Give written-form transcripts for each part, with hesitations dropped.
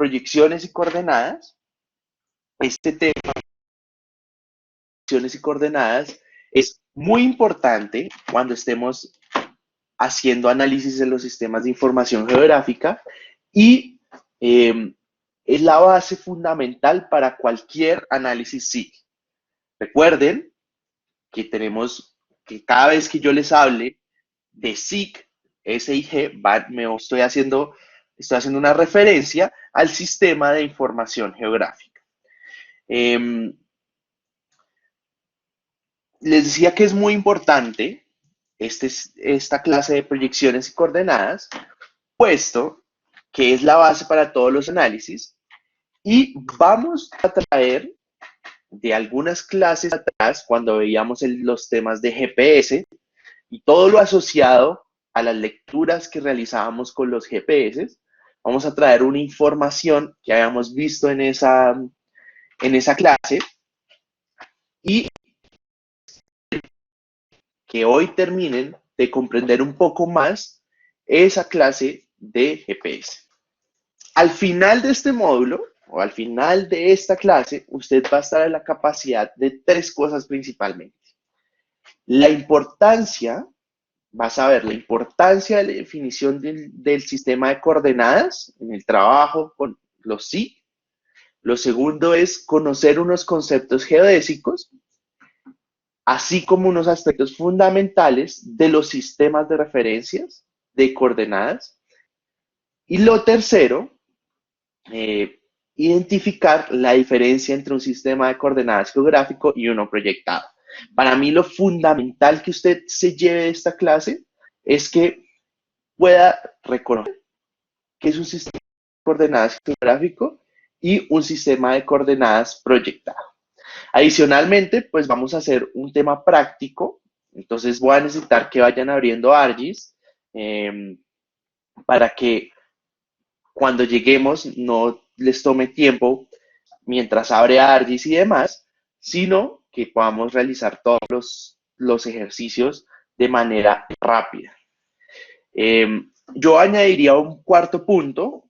proyecciones y coordenadas. Este tema de proyecciones y coordenadas es muy importante cuando estemos haciendo análisis de los sistemas de información geográfica y es la base fundamental para cualquier análisis SIG. Recuerden que tenemos que cada vez que yo les hable de SIG, SIG, estoy haciendo una referencia al sistema de información geográfica. Les decía que es muy importante esta clase de proyecciones y coordenadas, puesto que es la base para todos los análisis, y vamos a traer de algunas clases atrás, cuando veíamos los temas de GPS y todo lo asociado a las lecturas que realizábamos con los GPS, vamos a traer una información que habíamos visto en esa clase y que hoy terminen de comprender un poco más esa clase de GPS. Al final de este módulo, o al final de esta clase, usted va a estar en la capacidad de 3 cosas principalmente. La importancia, vas a ver la importancia de la definición del sistema de coordenadas en el trabajo con los SIG. Lo segundo es conocer unos conceptos geodésicos, así como unos aspectos fundamentales de los sistemas de referencias de coordenadas. Y lo tercero, identificar la diferencia entre un sistema de coordenadas geográfico y uno proyectado. Para mí lo fundamental que usted se lleve de esta clase es que pueda reconocer que es un sistema de coordenadas geográfico y un sistema de coordenadas proyectado. Adicionalmente, pues vamos a hacer un tema práctico, entonces voy a necesitar que vayan abriendo ArcGIS para que cuando lleguemos no les tome tiempo mientras abre ArcGIS y demás, sino que podamos realizar todos los ejercicios de manera rápida. Yo añadiría un cuarto punto,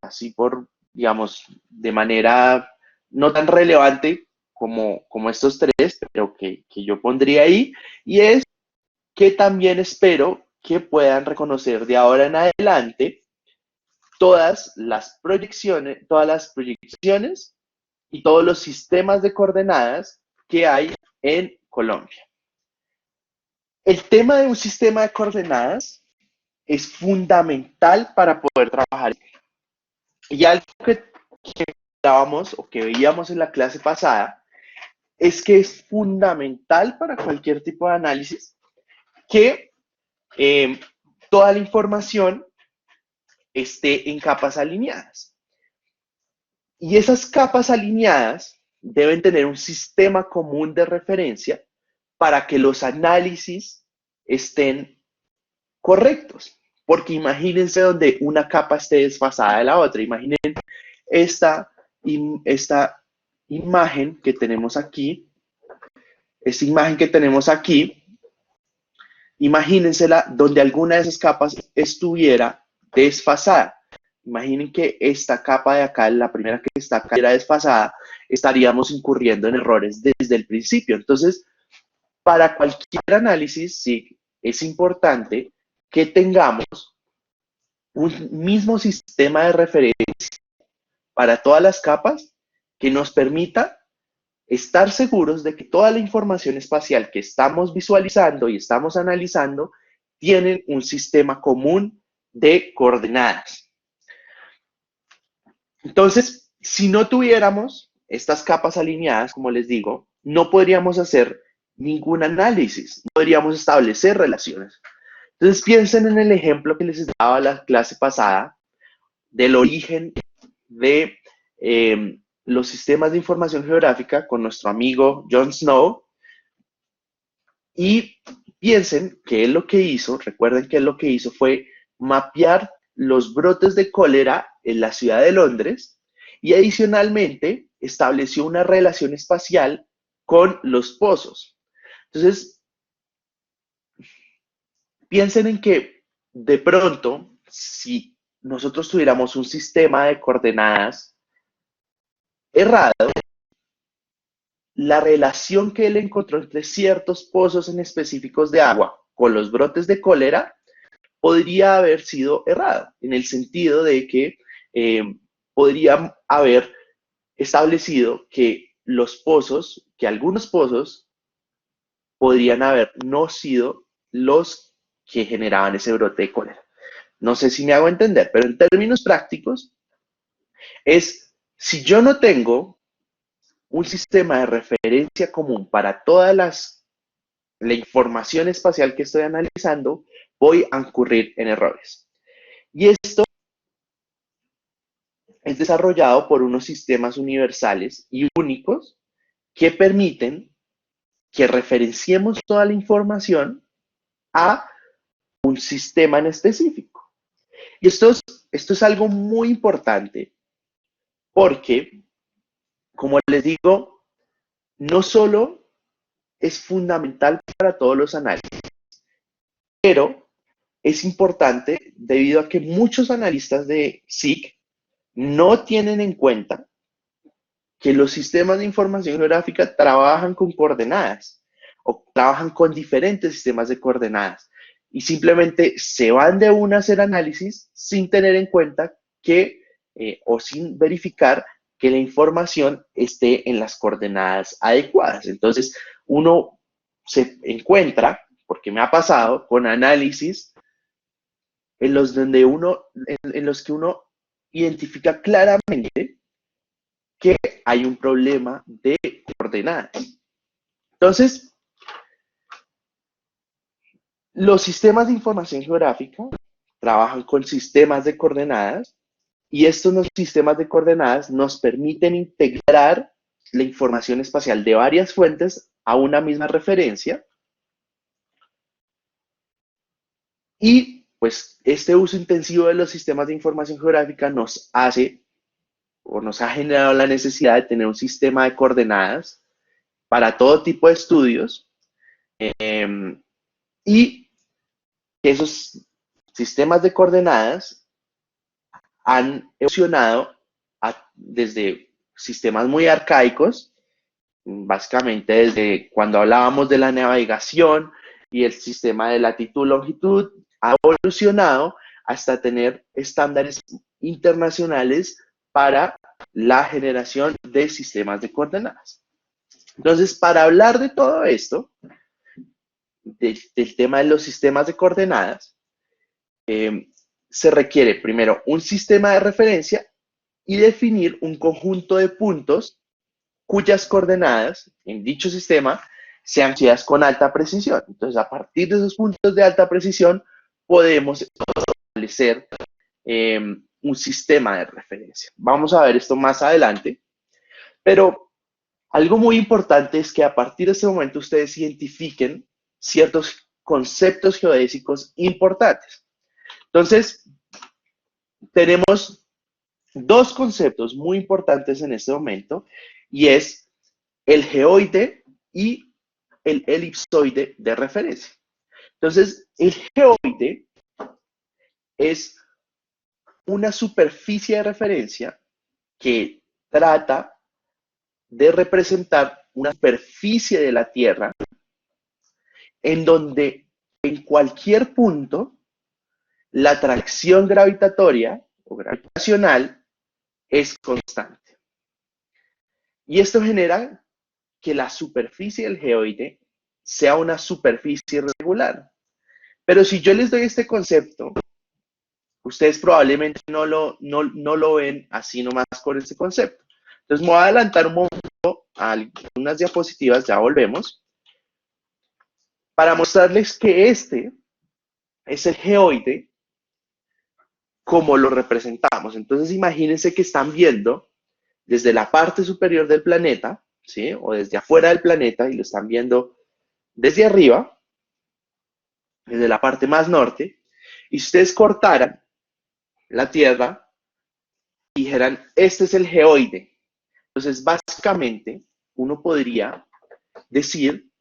así por, digamos, de manera no tan relevante como estos 3, pero que yo pondría ahí, y es que también espero que puedan reconocer de ahora en adelante todas las proyecciones y todos los sistemas de coordenadas que hay en Colombia. El tema de un sistema de coordenadas es fundamental para poder trabajar. Y algo que hablábamos o que veíamos en la clase pasada es que es fundamental para cualquier tipo de análisis que toda la información esté en capas alineadas. Y esas capas alineadas deben tener un sistema común de referencia para que los análisis estén correctos. Porque imagínense donde una capa esté desfasada de la otra. Imaginen esta imagen que tenemos aquí. Esta imagen que tenemos aquí, imagínensela donde alguna de esas capas estuviera desfasada. Imaginen que esta capa de acá, la primera que está acá, era desfasada, estaríamos incurriendo en errores desde el principio. Entonces, para cualquier análisis, sí, es importante que tengamos un mismo sistema de referencia para todas las capas que nos permita estar seguros de que toda la información espacial que estamos visualizando y estamos analizando tienen un sistema común de coordenadas. Entonces, si no tuviéramos estas capas alineadas, como les digo, no podríamos hacer ningún análisis, no podríamos establecer relaciones. Entonces, piensen en el ejemplo que les daba la clase pasada del origen de los sistemas de información geográfica con nuestro amigo John Snow y piensen que él lo que hizo, recuerden que él lo que hizo fue mapear los brotes de cólera en la ciudad de Londres y adicionalmente estableció una relación espacial con los pozos. Entonces, piensen en que de pronto, si nosotros tuviéramos un sistema de coordenadas errado, la relación que él encontró entre ciertos pozos en específicos de agua con los brotes de cólera podría haber sido errada, en el sentido de que podría haber establecido que los pozos, que algunos pozos podrían haber no sido los que generaban ese brote de cólera. No sé si me hago entender, pero en términos prácticos es, si yo no tengo un sistema de referencia común para todas la información espacial que estoy analizando, voy a incurrir en errores. Y esto es desarrollado por unos sistemas universales y únicos que permiten que referenciemos toda la información a un sistema en específico. Y esto es algo muy importante porque, como les digo, no solo es fundamental para todos los análisis, pero es importante debido a que muchos analistas de SIC no tienen en cuenta que los sistemas de información geográfica trabajan con coordenadas o trabajan con diferentes sistemas de coordenadas y simplemente se van de una a hacer análisis sin tener en cuenta que o sin verificar que la información esté en las coordenadas adecuadas. Entonces, uno se encuentra, porque me ha pasado, con análisis en los que uno identifica claramente que hay un problema de coordenadas. Entonces, los sistemas de información geográfica trabajan con sistemas de coordenadas y estos sistemas de coordenadas nos permiten integrar la información espacial de varias fuentes a una misma referencia y pues este uso intensivo de los sistemas de información geográfica nos hace o nos ha generado la necesidad de tener un sistema de coordenadas para todo tipo de estudios y esos sistemas de coordenadas han evolucionado desde sistemas muy arcaicos, básicamente desde cuando hablábamos de la navegación y el sistema de latitud-longitud, ha evolucionado hasta tener estándares internacionales para la generación de sistemas de coordenadas. Entonces, para hablar de todo esto, del tema de los sistemas de coordenadas, se requiere primero un sistema de referencia y definir un conjunto de puntos cuyas coordenadas en dicho sistema sean conocidas con alta precisión. Entonces, a partir de esos puntos de alta precisión, podemos establecer un sistema de referencia. Vamos a ver esto más adelante, pero algo muy importante es que a partir de este momento ustedes identifiquen ciertos conceptos geodésicos importantes. Entonces, tenemos dos conceptos muy importantes en este momento y es el geoide y el elipsoide de referencia. Entonces, el geoide es una superficie de referencia que trata de representar una superficie de la Tierra en donde en cualquier punto la atracción gravitatoria o gravitacional es constante. Y esto genera que la superficie del geoide sea una superficie regular. Pero si yo les doy este concepto, ustedes probablemente no lo ven así nomás con este concepto. Entonces me voy a adelantar un momento a algunas diapositivas, ya volvemos, para mostrarles que este es el geoide como lo representamos. Entonces imagínense que están viendo desde la parte superior del planeta, ¿sí? O desde afuera del planeta y lo están viendo desde arriba, desde la parte más norte, y si ustedes cortaran la Tierra y dijeran, este es el geoide. Entonces, básicamente, uno podría decir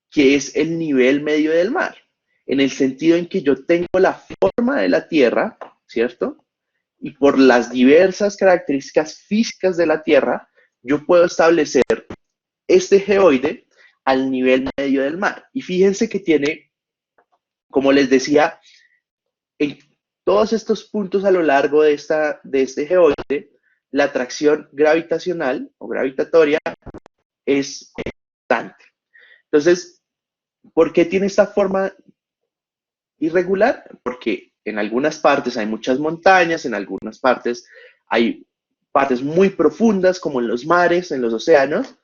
que es el nivel medio del mar, en el sentido en que yo tengo la forma de la Tierra ¿cierto? Y por las diversas características físicas de la Tierra, yo puedo establecer este geoide al nivel medio del mar. Y fíjense que tiene, como les decía, en todos estos puntos a lo largo de este geoide, la atracción gravitacional o gravitatoria es constante. Entonces, ¿por qué tiene esta forma irregular? Porque en algunas partes hay muchas montañas, en algunas partes hay partes muy profundas, como en los mares, en los océanos.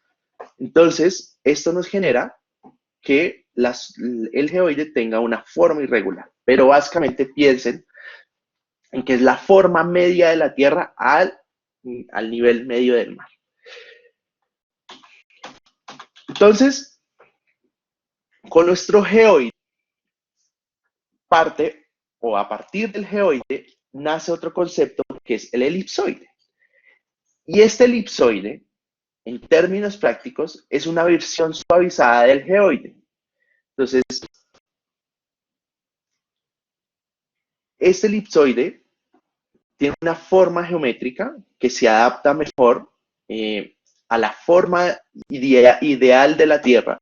Entonces, esto nos genera que el geoide tenga una forma irregular. Pero básicamente piensen en que es la forma media de la Tierra al nivel medio del mar. Entonces, con nuestro geoide parte o a partir del geoide nace otro concepto que es el elipsoide. Y este elipsoide, en términos prácticos, es una versión suavizada del geoide. Entonces, este elipsoide tiene una forma geométrica que se adapta mejor a la forma ideal de la Tierra,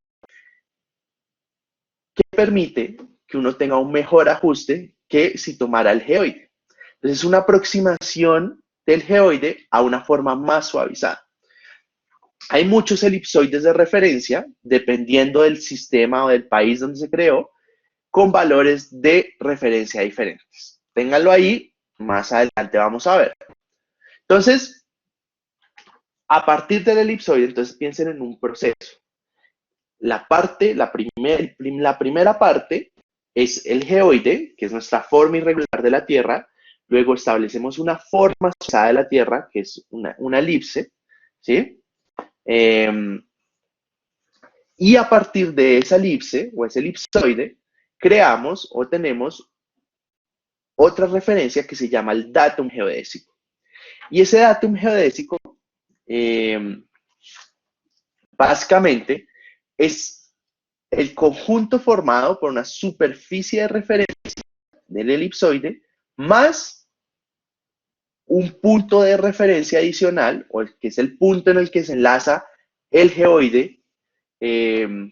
que permite que uno tenga un mejor ajuste que si tomara el geoide. Entonces, es una aproximación del geoide a una forma más suavizada. Hay muchos elipsoides de referencia, dependiendo del sistema o del país donde se creó, con valores de referencia diferentes. Ténganlo ahí, más adelante vamos a ver. Entonces, a partir del elipsoide, entonces piensen en un proceso. La primera parte es el geoide, que es nuestra forma irregular de la Tierra. Luego establecemos una forma suavizada de la Tierra, que es una elipse, ¿sí? Y a partir de esa elipse o ese elipsoide, creamos o tenemos otra referencia que se llama el datum geodésico. Y ese datum geodésico, básicamente, es el conjunto formado por una superficie de referencia del elipsoide más un punto de referencia adicional, o que es el punto en el que se enlaza el geoide, que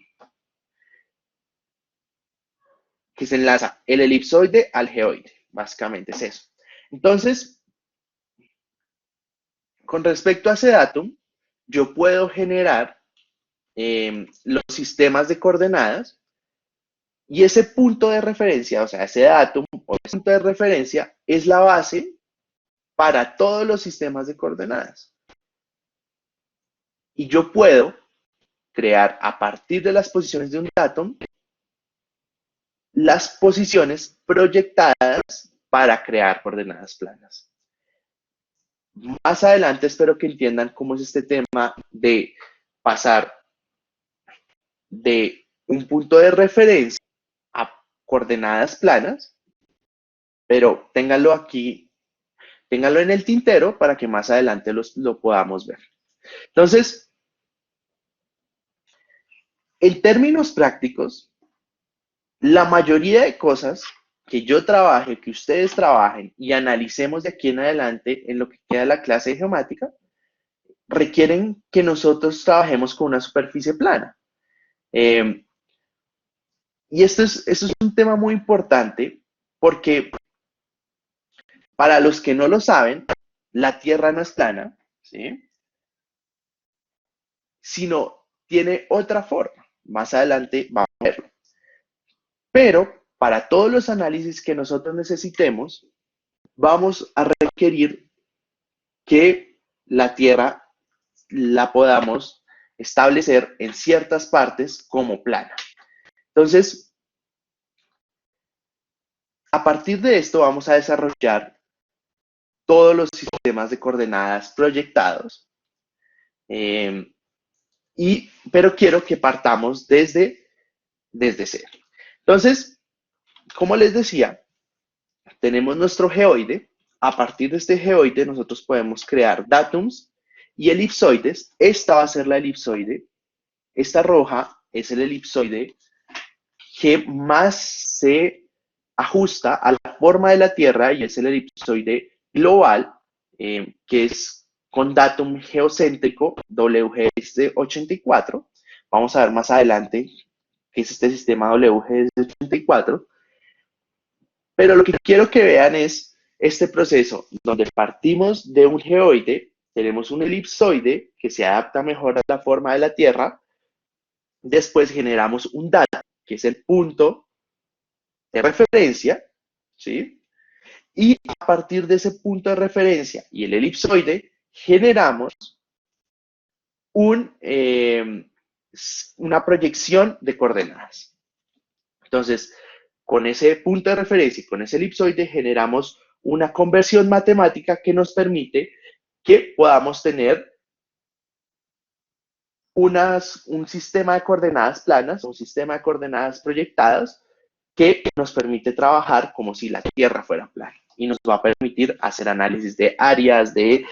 se enlaza el elipsoide al geoide. Básicamente es eso. Entonces, con respecto a ese datum, yo puedo generar los sistemas de coordenadas y ese punto de referencia, o sea, ese datum o ese punto de referencia es la base para todos los sistemas de coordenadas. Y yo puedo crear a partir de las posiciones de un datum las posiciones proyectadas para crear coordenadas planas. Más adelante espero que entiendan cómo es este tema de pasar de un punto de referencia a coordenadas planas, pero ténganlo aquí, ténganlo en el tintero para que más adelante lo podamos ver. Entonces, en términos prácticos, la mayoría de cosas que yo trabaje, que ustedes trabajen y analicemos de aquí en adelante en lo que queda de la clase de geomática, requieren que nosotros trabajemos con una superficie plana. Y esto es un tema muy importante porque para los que no lo saben, la Tierra no es plana, ¿sí? Sino tiene otra forma. Más adelante vamos a verlo. Pero para todos los análisis que nosotros necesitemos, vamos a requerir que la Tierra la podamos establecer en ciertas partes como plana. Entonces, a partir de esto vamos a desarrollar todos los sistemas de coordenadas proyectados, pero quiero que partamos desde cero. Entonces, como les decía, tenemos nuestro geoide. A partir de este geoide nosotros podemos crear datums y elipsoides. Esta va a ser la elipsoide. Esta roja es el elipsoide que más se ajusta a la forma de la Tierra y es el elipsoide global, que es con datum geocéntrico WGS84. Vamos a ver más adelante qué es este sistema WGS84. Pero lo que quiero que vean es este proceso donde partimos de un geoide, tenemos un elipsoide que se adapta mejor a la forma de la Tierra, después generamos un datum, que es el punto de referencia, ¿sí? Y a partir de ese punto de referencia y el elipsoide, generamos un, una proyección de coordenadas. Entonces, con ese punto de referencia y con ese elipsoide generamos una conversión matemática que nos permite que podamos tener un sistema de coordenadas planas, un sistema de coordenadas proyectadas que nos permite trabajar como si la Tierra fuera plana y nos va a permitir hacer análisis de áreas, de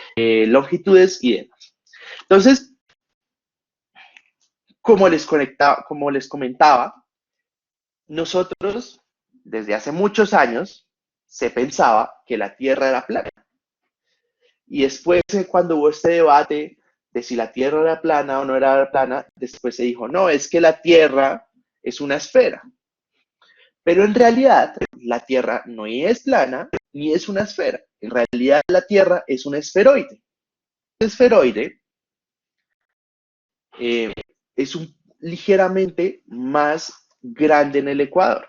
longitudes y demás. Entonces, como les comentaba, nosotros desde hace muchos años se pensaba que la Tierra era plana. Y después, cuando hubo este debate de si la Tierra era plana o no era plana, después se dijo, no, es que la Tierra es una esfera. Pero en realidad, la Tierra no es plana ni es una esfera. En realidad, la Tierra es un esferoide. El esferoide es ligeramente más grande en el ecuador.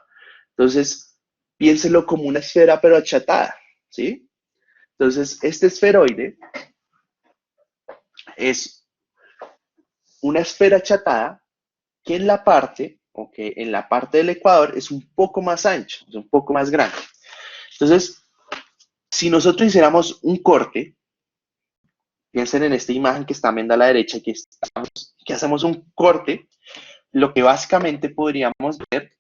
Entonces, piénselo como una esfera, pero achatada, ¿sí? Entonces, este esferoide es una esfera achatada que en la parte, o que en la parte del ecuador es un poco más ancho, es un poco más grande. Entonces, si nosotros hiciéramos un corte, piensen en esta imagen que está viendo a la derecha, que hacemos un corte, lo que básicamente podríamos ver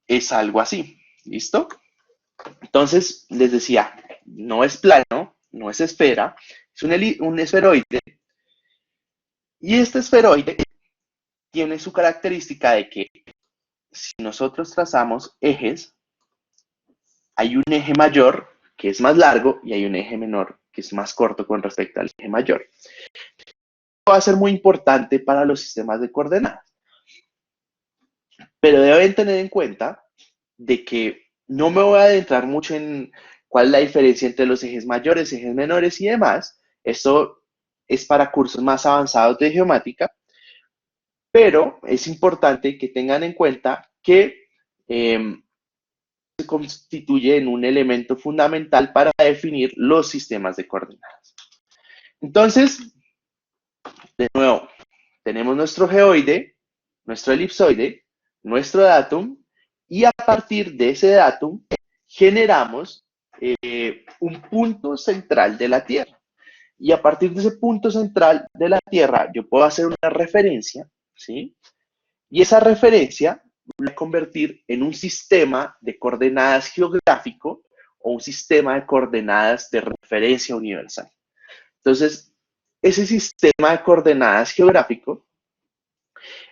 es algo así, ¿listo? Entonces, les decía, no es plano, no es esfera, es un esferoide, y este esferoide tiene su característica de que si nosotros trazamos ejes, hay un eje mayor que es más largo y hay un eje menor que es más corto con respecto al eje mayor. Va a ser muy importante para los sistemas de coordenadas, pero deben tener en cuenta de que no me voy a adentrar mucho en cuál es la diferencia entre los ejes mayores, ejes menores y demás. Esto es para cursos más avanzados de geomática, pero es importante que tengan en cuenta que se constituye en un elemento fundamental para definir los sistemas de coordenadas. Entonces, de nuevo, tenemos nuestro geoide, nuestro elipsoide, nuestro datum, y a partir de ese datum generamos un punto central de la Tierra. Y a partir de ese punto central de la Tierra, yo puedo hacer una referencia, ¿sí? Y esa referencia voy a convertir en un sistema de coordenadas geográfico o un sistema de coordenadas de referencia universal. Entonces, ese sistema de coordenadas geográfico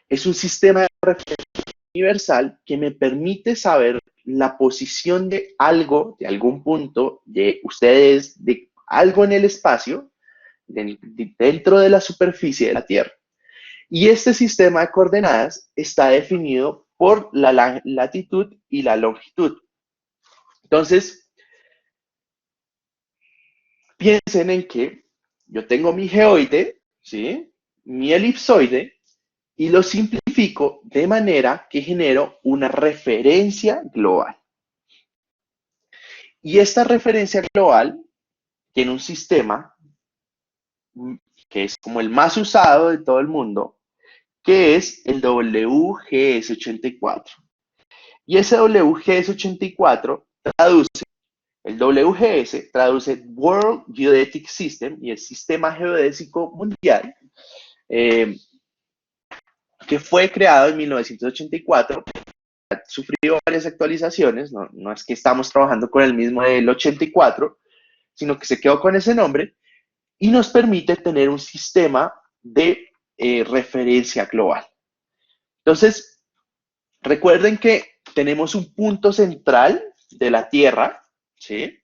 es un sistema de referencia universal que me permite saber la posición de algo, de algún punto, de ustedes, de algo en el espacio, dentro de la superficie de la Tierra. Y este sistema de coordenadas está definido por la latitud y la longitud. Entonces, piensen en que yo tengo mi geoide, ¿sí? Mi elipsoide, y lo simplifico de manera que genero una referencia global. Y esta referencia global tiene un sistema que es como el más usado de todo el mundo, que es el WGS84. Y ese WGS84 traduce, el WGS traduce World Geodetic System y el Sistema Geodésico Mundial, que fue creado en 1984. Ha sufrido varias actualizaciones, no es que estamos trabajando con el mismo del 84, sino que se quedó con ese nombre y nos permite tener un sistema de referencia global. Entonces, Recuerden que tenemos un punto central de la Tierra, ¿sí?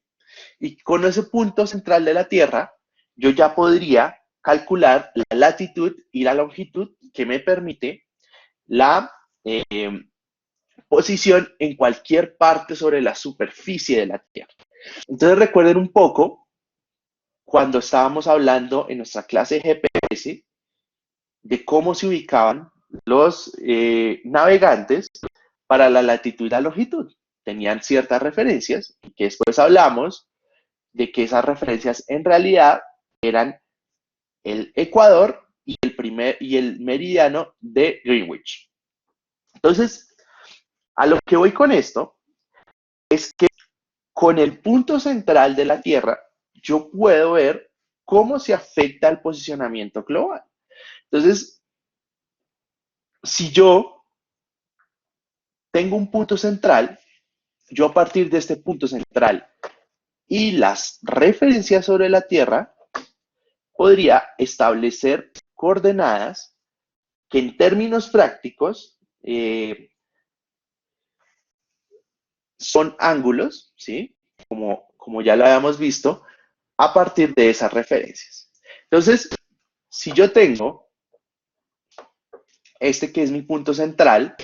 Y con ese punto central de la Tierra, yo ya podría calcular la latitud y la longitud que me permite la eh, posición en cualquier parte sobre la superficie de la Tierra. Entonces recuerden un poco cuando estábamos hablando en nuestra clase de GPS de cómo se ubicaban los navegantes para la latitud y la longitud. Tenían ciertas referencias, que después hablamos de que esas referencias en realidad eran el Ecuador y el meridiano de Greenwich. Entonces, a lo que voy con esto es que con el punto central de la Tierra, yo puedo ver cómo se afecta el posicionamiento global. Entonces, si yo tengo un punto central, yo a partir de este punto central y las referencias sobre la Tierra, podría establecer coordenadas que en términos prácticos son ángulos, ¿sí? Como ya lo habíamos visto, a partir de esas referencias. Entonces, si yo tengo este que es mi punto central,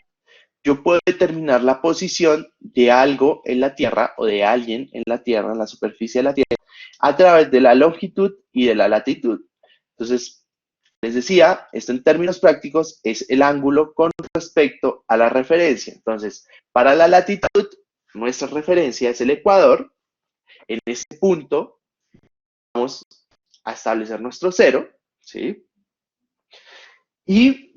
yo puedo determinar la posición de algo en la Tierra o de alguien en la Tierra, en la superficie de la Tierra, a través de la longitud y de la latitud. Entonces, les decía, esto en términos prácticos es el ángulo con respecto a la referencia. Entonces, para la latitud, nuestra referencia es el ecuador. En este punto vamos a establecer nuestro cero, ¿sí? Y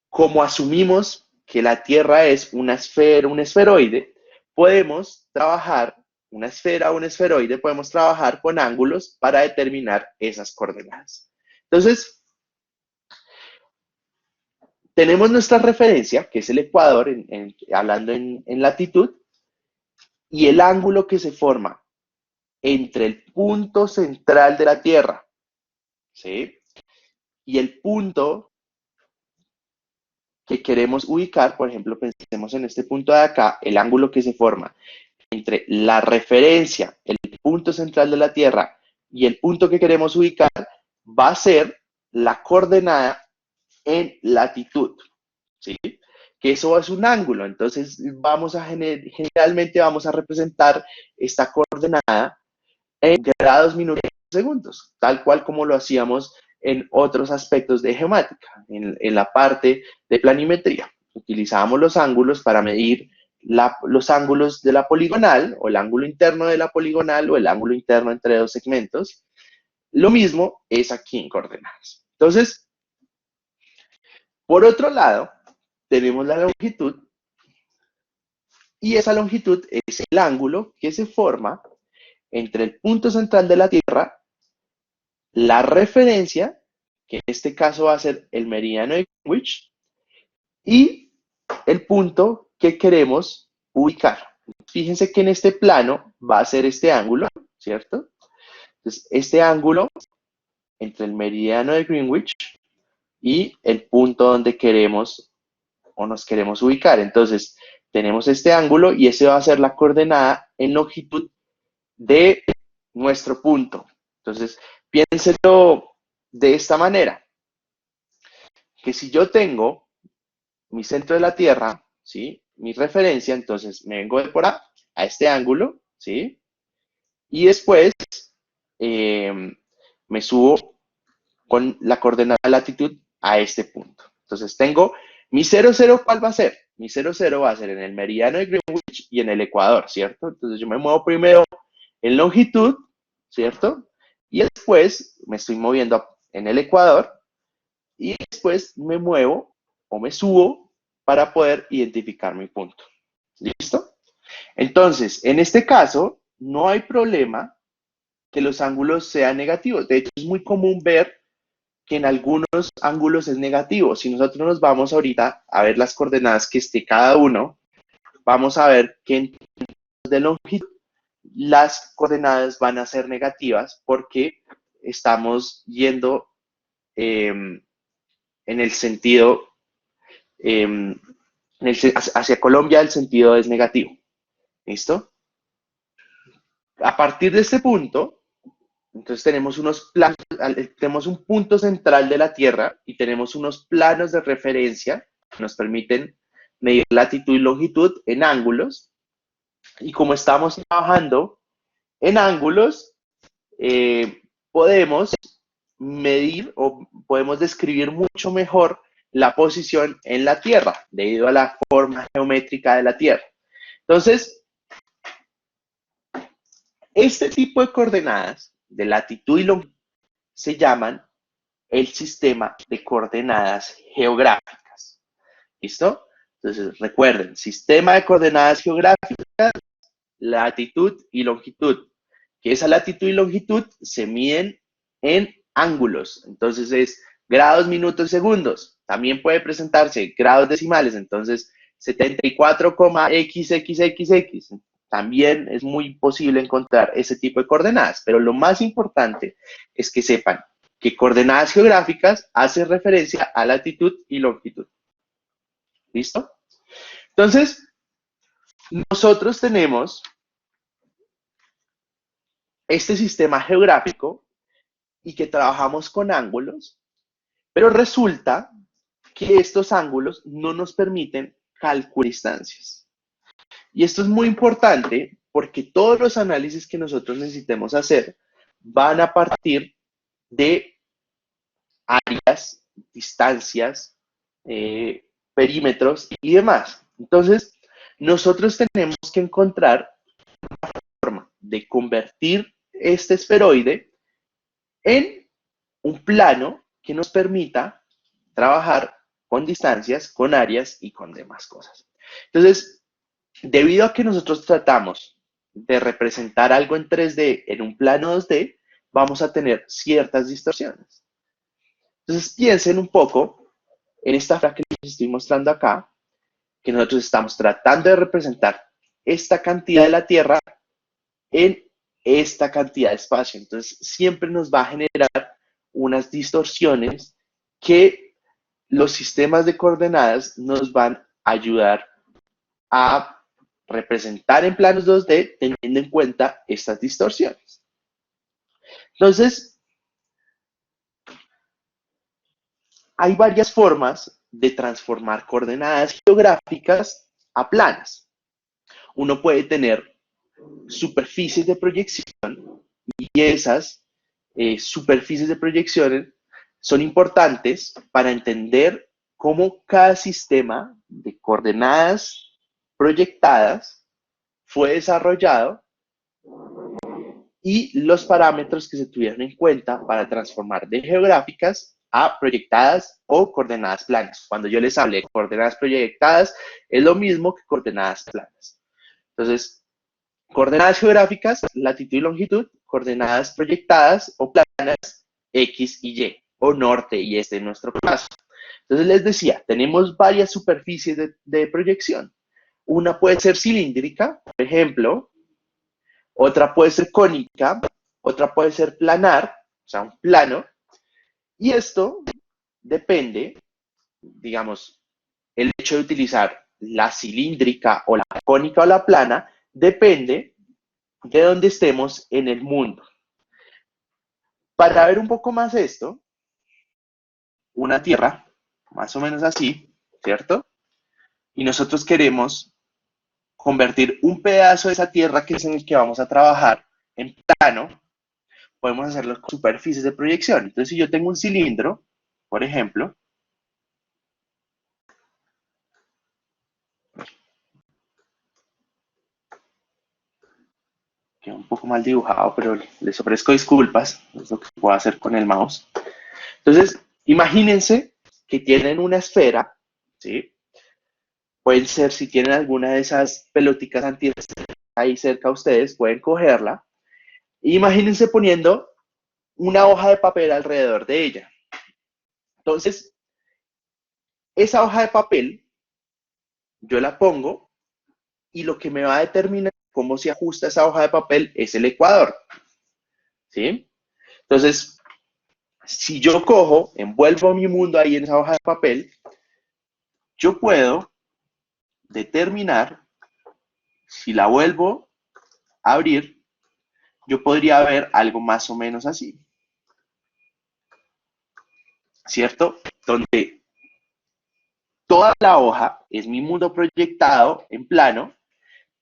como asumimos que la Tierra es una esfera, un esferoide, podemos trabajar, una esfera o un esferoide, podemos trabajar con ángulos para determinar esas coordenadas. Entonces, tenemos nuestra referencia, que es el ecuador, hablando en latitud, y el ángulo que se forma entre el punto central de la Tierra, ¿sí? Y el punto que queremos ubicar, por ejemplo, pensemos en este punto de acá, el ángulo que se forma entre la referencia, el punto central de la Tierra y el punto que queremos ubicar, va a ser la coordenada en latitud, ¿sí? Que eso es un ángulo, entonces generalmente vamos a representar esta coordenada en grados, minutos, segundos, tal cual como lo hacíamos en otros aspectos de geomática, en la parte de planimetría. Utilizábamos los ángulos para medir los ángulos de la poligonal, o el ángulo interno de la poligonal, o el ángulo interno entre dos segmentos. Lo mismo es aquí en coordenadas. Entonces, por otro lado, tenemos la longitud, y esa longitud es el ángulo que se forma entre el punto central de la Tierra, la referencia, que en este caso va a ser el meridiano de Greenwich, y el punto que queremos ubicar. Fíjense que en este plano va a ser este ángulo, ¿cierto? Entonces, este ángulo entre el meridiano de Greenwich y el punto donde queremos o nos queremos ubicar. Entonces, tenemos este ángulo y ese va a ser la coordenada en longitud de nuestro punto. Entonces, piénselo de esta manera, que si yo tengo mi centro de la Tierra, ¿sí? Mi referencia, entonces me vengo de por a este ángulo, ¿sí? Y después eh, me subo con la coordenada de latitud a este punto. Entonces tengo mi 0,0, ¿cuál va a ser? Mi 0,0 va a ser en el meridiano de Greenwich y en el ecuador, ¿cierto? Entonces yo me muevo primero en longitud, ¿cierto? Y después me estoy moviendo en el ecuador y después me muevo o me subo para poder identificar mi punto. ¿Listo? Entonces, en este caso, no hay problema que los ángulos sean negativos. De hecho, es muy común ver que en algunos ángulos es negativo. Si nosotros nos vamos ahorita a ver las coordenadas que esté cada uno, vamos a ver que en términos de longitud las coordenadas van a ser negativas porque estamos yendo en el sentido hacia Colombia el sentido es negativo. ¿Listo? A partir de este punto, entonces tenemos unos planos, tenemos un punto central de la Tierra y tenemos unos planos de referencia que nos permiten medir latitud y longitud en ángulos. Y como estamos trabajando en ángulos, podemos medir o podemos describir mucho mejor la posición en la Tierra debido a la forma geométrica de la Tierra. Entonces, este tipo de coordenadas de latitud y longitud se llaman el sistema de coordenadas geográficas. ¿Listo? Entonces, recuerden, sistema de coordenadas geográficas, latitud y longitud. Que esa latitud y longitud se miden en ángulos. Entonces es grados, minutos, segundos. También puede presentarse grados decimales. Entonces 74,xxxx. También es muy posible encontrar ese tipo de coordenadas. Pero lo más importante es que sepan que coordenadas geográficas hacen referencia a latitud y longitud. ¿Listo? Entonces, nosotros tenemos este sistema geográfico y que trabajamos con ángulos, pero resulta que estos ángulos no nos permiten calcular distancias. Y esto es muy importante porque todos los análisis que nosotros necesitemos hacer van a partir de áreas, distancias, perímetros y demás. Entonces, nosotros tenemos que encontrar una forma de convertir este esferoide en un plano que nos permita trabajar con distancias, con áreas y con demás cosas. Entonces, debido a que nosotros tratamos de representar algo en 3D en un plano 2D, vamos a tener ciertas distorsiones. Entonces, piensen un poco en esta frase que les estoy mostrando acá, que nosotros estamos tratando de representar esta cantidad de la Tierra en esta cantidad de espacio. Entonces, siempre nos va a generar unas distorsiones que los sistemas de coordenadas nos van a ayudar a representar en planos 2D teniendo en cuenta estas distorsiones. Entonces, hay varias formas de transformar coordenadas geográficas a planas. Uno puede tener superficies de proyección y esas superficies de proyección son importantes para entender cómo cada sistema de coordenadas proyectadas fue desarrollado y los parámetros que se tuvieron en cuenta para transformar de geográficas a proyectadas o coordenadas planas. Cuando yo les hablé de coordenadas proyectadas, es lo mismo que coordenadas planas. Entonces, coordenadas geográficas, latitud y longitud, coordenadas proyectadas o planas, X y Y, o norte y este en nuestro caso. Entonces les decía, tenemos varias superficies de proyección. Una puede ser cilíndrica, por ejemplo, otra puede ser cónica, otra puede ser planar, o sea, un plano, y esto depende, digamos, el hecho de utilizar la cilíndrica o la cónica o la plana, depende de dónde estemos en el mundo. Para ver un poco más esto, una Tierra, más o menos así, ¿cierto? Y nosotros queremos convertir un pedazo de esa Tierra que es en el que vamos a trabajar en plano, podemos hacerlo con superficies de proyección. Entonces, si yo tengo un cilindro, por ejemplo, queda un poco mal dibujado, pero les ofrezco disculpas, es lo que puedo hacer con el mouse. Entonces, imagínense que tienen una esfera, ¿sí? Pueden ser, si tienen alguna de esas pelotitas antiestrés ahí cerca a ustedes, pueden cogerla. E imagínense poniendo una hoja de papel alrededor de ella. Entonces, esa hoja de papel, yo la pongo y lo que me va a determinar cómo se ajusta esa hoja de papel es el ecuador. ¿Sí? Entonces, si yo cojo, envuelvo mi mundo ahí en esa hoja de papel, yo puedo determinar, si la vuelvo a abrir, yo podría ver algo más o menos así, ¿cierto? Donde toda la hoja es mi mundo proyectado en plano,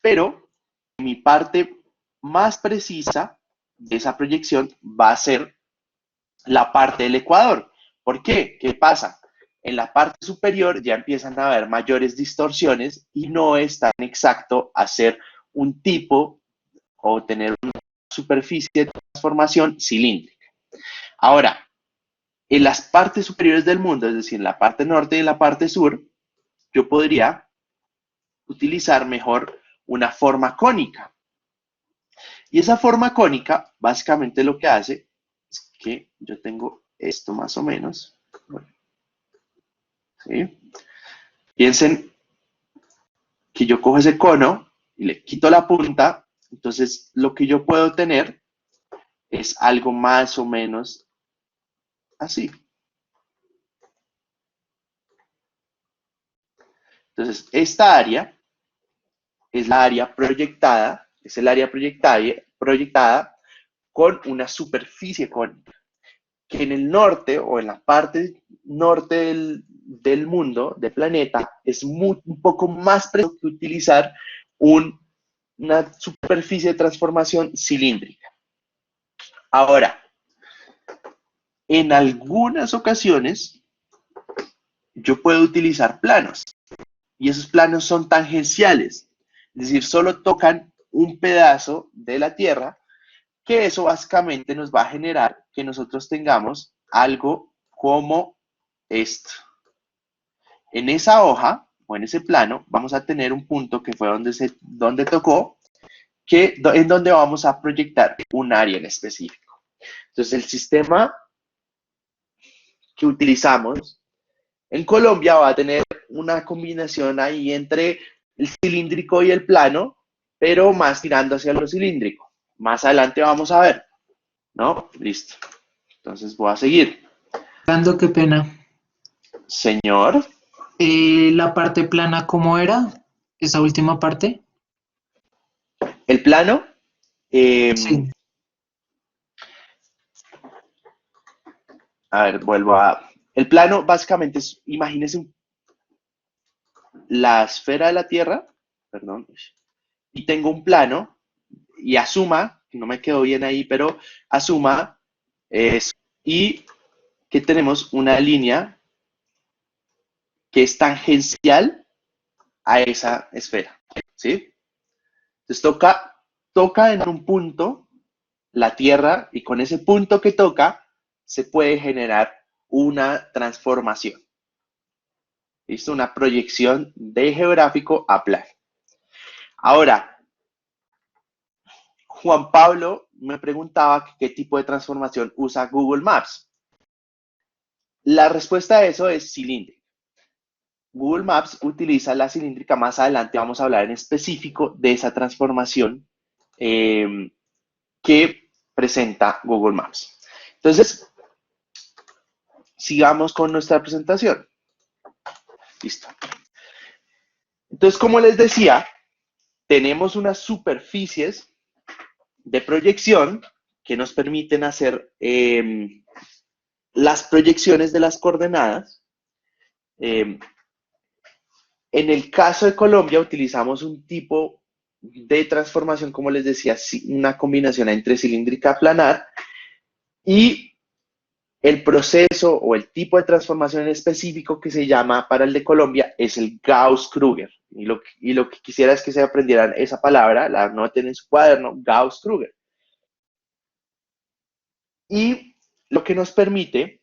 pero mi parte más precisa de esa proyección va a ser la parte del ecuador. ¿Por qué? ¿Qué pasa? En la parte superior ya empiezan a haber mayores distorsiones y no es tan exacto hacer un tipo o tener una superficie de transformación cilíndrica. Ahora, en las partes superiores del mundo, es decir, en la parte norte y en la parte sur, yo podría utilizar mejor una forma cónica. Y esa forma cónica, básicamente lo que hace es que yo tengo esto más o menos. ¿Sí? Piensen que yo cojo ese cono y le quito la punta, entonces lo que yo puedo tener es algo más o menos así. Entonces, esta área es la área proyectada, es el área proyectada con una superficie cónica, que en el norte o en la parte norte del mundo, del planeta, es un poco más preciso que utilizar una superficie de transformación cilíndrica. Ahora, en algunas ocasiones, yo puedo utilizar planos y esos planos son tangenciales, es decir, solo tocan un pedazo de la Tierra, que eso básicamente nos va a generar que nosotros tengamos algo como esto. En esa hoja o en ese plano vamos a tener un punto que fue donde tocó, en donde vamos a proyectar un área en específico. Entonces el sistema que utilizamos en Colombia va a tener una combinación ahí entre el cilíndrico y el plano, pero más tirando hacia lo cilíndrico. Más adelante vamos a ver, ¿no? Listo. Entonces voy a seguir. Dando, qué pena. Señor, La parte plana, ¿cómo era? Esa última parte. el plano, eh, Sí. a ver, vuelvo a... El plano básicamente es, imagínense la esfera de la Tierra, perdón, y tengo un plano y asuma, no me quedó bien ahí, pero asuma eso, y que tenemos una línea que es tangencial a esa esfera, ¿sí? Entonces toca en un punto la Tierra y con ese punto que toca se puede generar una transformación, ¿listo? Una proyección de geográfico a plano. Ahora, Juan Pablo me preguntaba qué tipo de transformación usa Google Maps. La respuesta a eso es cilíndrica. Google Maps utiliza la cilíndrica. Más adelante vamos a hablar en específico de esa transformación eh, que presenta Google Maps. Entonces, sigamos con nuestra presentación. Listo. Entonces, como les decía, tenemos unas superficies de proyección que nos permiten hacer las proyecciones de las coordenadas. Eh, en el caso de Colombia utilizamos un tipo de transformación, como les decía, una combinación entre cilíndrica planar y el proceso o el tipo de transformación en específico que se llama para el de Colombia es el Gauss-Krüger. Y lo que quisiera es que se aprendieran esa palabra, la anoten en su cuaderno, Gauss-Krüger. Y lo que nos permite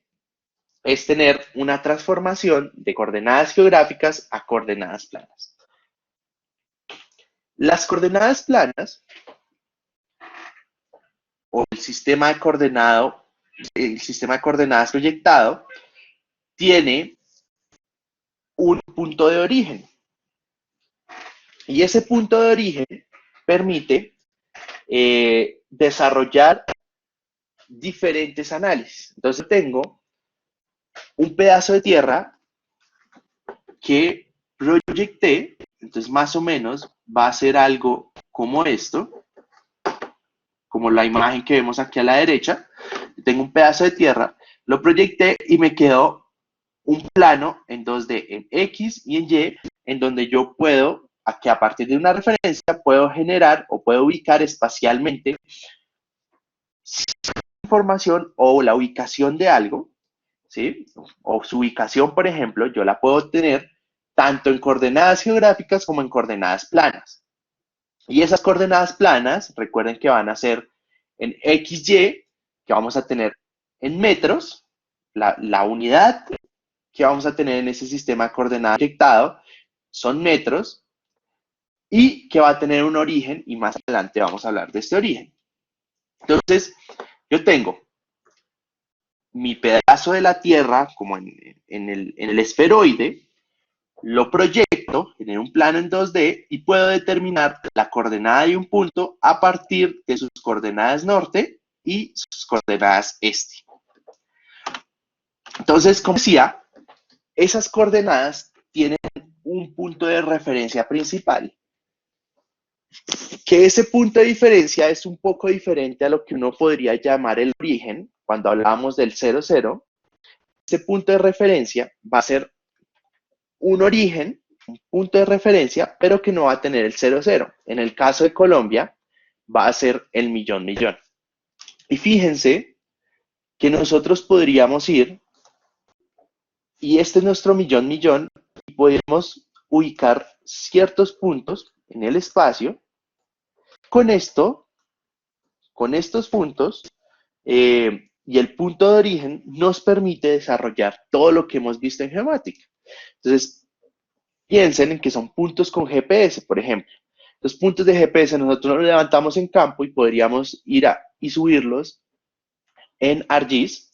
es tener una transformación de coordenadas geográficas a coordenadas planas. Las coordenadas planas o el sistema de coordenadas proyectado tiene un punto de origen. Y ese punto de origen permite desarrollar diferentes análisis. Entonces tengo un pedazo de tierra que proyecté. Entonces, más o menos va a ser algo como esto, como la imagen que vemos aquí a la derecha. Tengo un pedazo de tierra, lo proyecté y me quedó un plano en 2D en X y en Y, en donde yo puedo, que a partir de una referencia, puedo generar o puedo ubicar espacialmente información o la ubicación de algo, ¿sí? O su ubicación, por ejemplo, yo la puedo tener tanto en coordenadas geográficas como en coordenadas planas. Y esas coordenadas planas, recuerden que van a ser en XY, que vamos a tener en metros, la unidad que vamos a tener en ese sistema de coordenadas proyectado son metros, y que va a tener un origen, y más adelante vamos a hablar de este origen. Entonces, yo tengo mi pedazo de la Tierra como en el esferoide, lo proyecto en un plano en 2D y puedo determinar la coordenada de un punto a partir de sus coordenadas norte y sus coordenadas este. Entonces, como decía, esas coordenadas tienen un punto de referencia principal, que ese punto de diferencia es un poco diferente a lo que uno podría llamar el origen cuando hablábamos del 0, 0. Ese punto de referencia va a ser un origen, un punto de referencia, pero que no va a tener el 0, 0. En el caso de Colombia, va a ser el millón, millón. Y fíjense que nosotros podríamos ir, y este es nuestro millón, millón, y podemos ubicar ciertos puntos en el espacio. Con esto, con estos puntos, y el punto de origen nos permite desarrollar todo lo que hemos visto en geomática. Entonces, piensen en que son puntos con GPS, por ejemplo. Los puntos de GPS nosotros los levantamos en campo y podríamos ir y subirlos en ArcGIS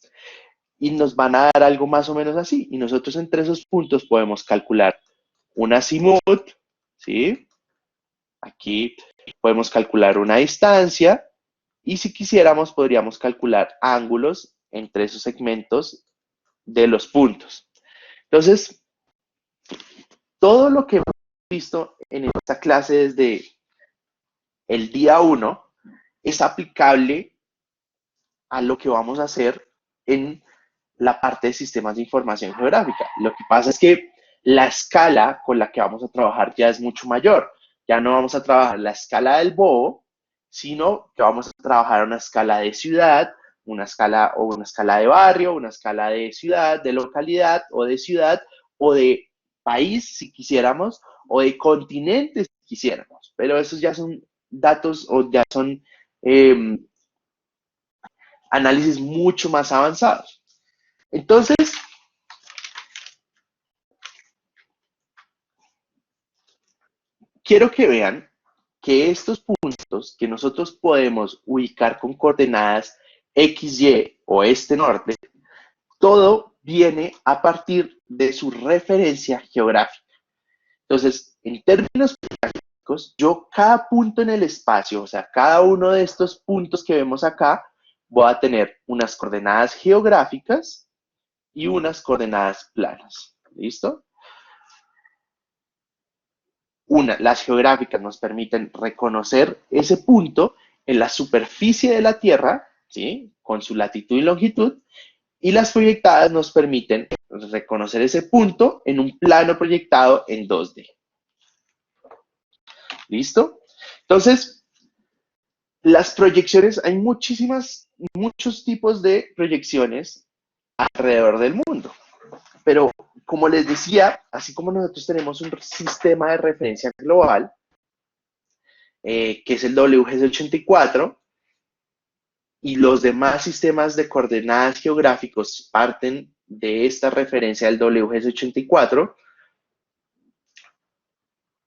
y nos van a dar algo más o menos así. Y nosotros entre esos puntos podemos calcular un azimut, ¿sí? Aquí podemos calcular una distancia y si quisiéramos podríamos calcular ángulos entre esos segmentos de los puntos. Entonces, todo lo que hemos visto en esta clase desde el día 1 es aplicable a lo que vamos a hacer en la parte de sistemas de información geográfica. Lo que pasa es que la escala con la que vamos a trabajar ya es mucho mayor. Ya no vamos a trabajar la escala del bobo, sino que vamos a trabajar una escala de ciudad, una escala de barrio, una escala de ciudad, de localidad o de ciudad o de país si quisiéramos o de continente si quisiéramos. Pero esos ya son datos o ya son eh, análisis mucho más avanzados. Entonces, quiero que vean que estos puntos que nosotros podemos ubicar con coordenadas X, Y, oeste, norte, todo viene a partir de su referencia geográfica. Entonces, en términos prácticos, yo cada punto en el espacio, o sea, cada uno de estos puntos que vemos acá, voy a tener unas coordenadas geográficas y unas coordenadas planas. ¿Listo? Las geográficas nos permiten reconocer ese punto en la superficie de la Tierra, ¿sí? Con su latitud y longitud, y las proyectadas nos permiten reconocer ese punto en un plano proyectado en 2D. ¿Listo? Entonces, las proyecciones, hay muchos tipos de proyecciones alrededor del mundo, pero como les decía, así como nosotros tenemos un sistema de referencia global, que es el WGS84, y los demás sistemas de coordenadas geográficos parten de esta referencia del WGS84,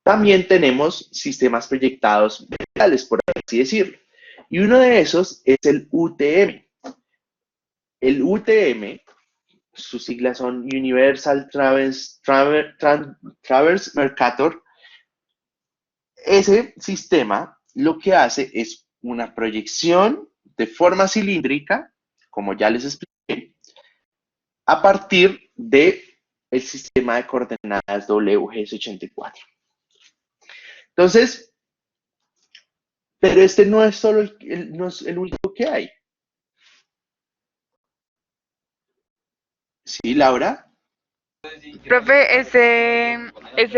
también tenemos sistemas proyectados verticales, por así decirlo. Y uno de esos es el UTM. El UTM, sus siglas son Universal Traverse Mercator. Ese sistema lo que hace es una proyección de forma cilíndrica, como ya les expliqué, a partir de el sistema de coordenadas WGS84. Entonces, pero este no es solo no es el único que hay. ¿Sí, Laura? Profe, ese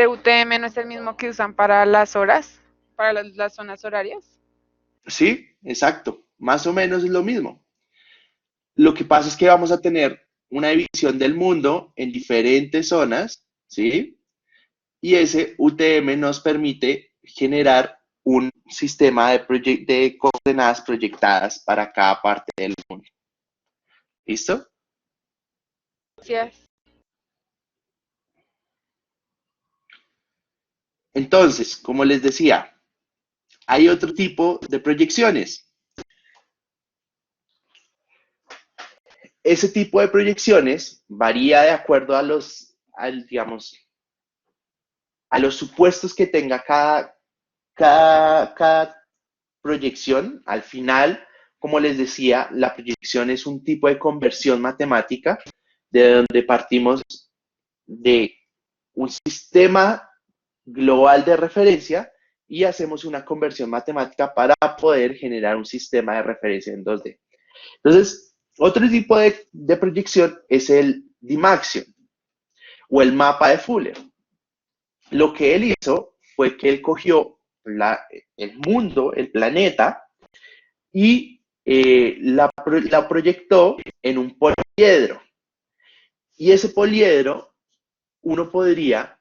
UTM no es el mismo que usan para las horas, para las zonas horarias. Sí, exacto. Más o menos es lo mismo. Lo que pasa es que vamos a tener una división del mundo en diferentes zonas, ¿sí? Y ese UTM nos permite generar un sistema de coordenadas proyectadas para cada parte del mundo. ¿Listo? Gracias. Entonces, como les decía, hay otro tipo de proyecciones. Ese tipo de proyecciones varía de acuerdo a digamos, a los supuestos que tenga cada proyección. Al final, como les decía, la proyección es un tipo de conversión matemática de donde partimos de un sistema global de referencia y hacemos una conversión matemática para poder generar un sistema de referencia en 2D. Entonces, otro tipo de proyección es el Dymaxion o el mapa de Fuller. Lo que él hizo fue que él cogió el mundo, el planeta, y la proyectó en un poliedro. Y ese poliedro uno podría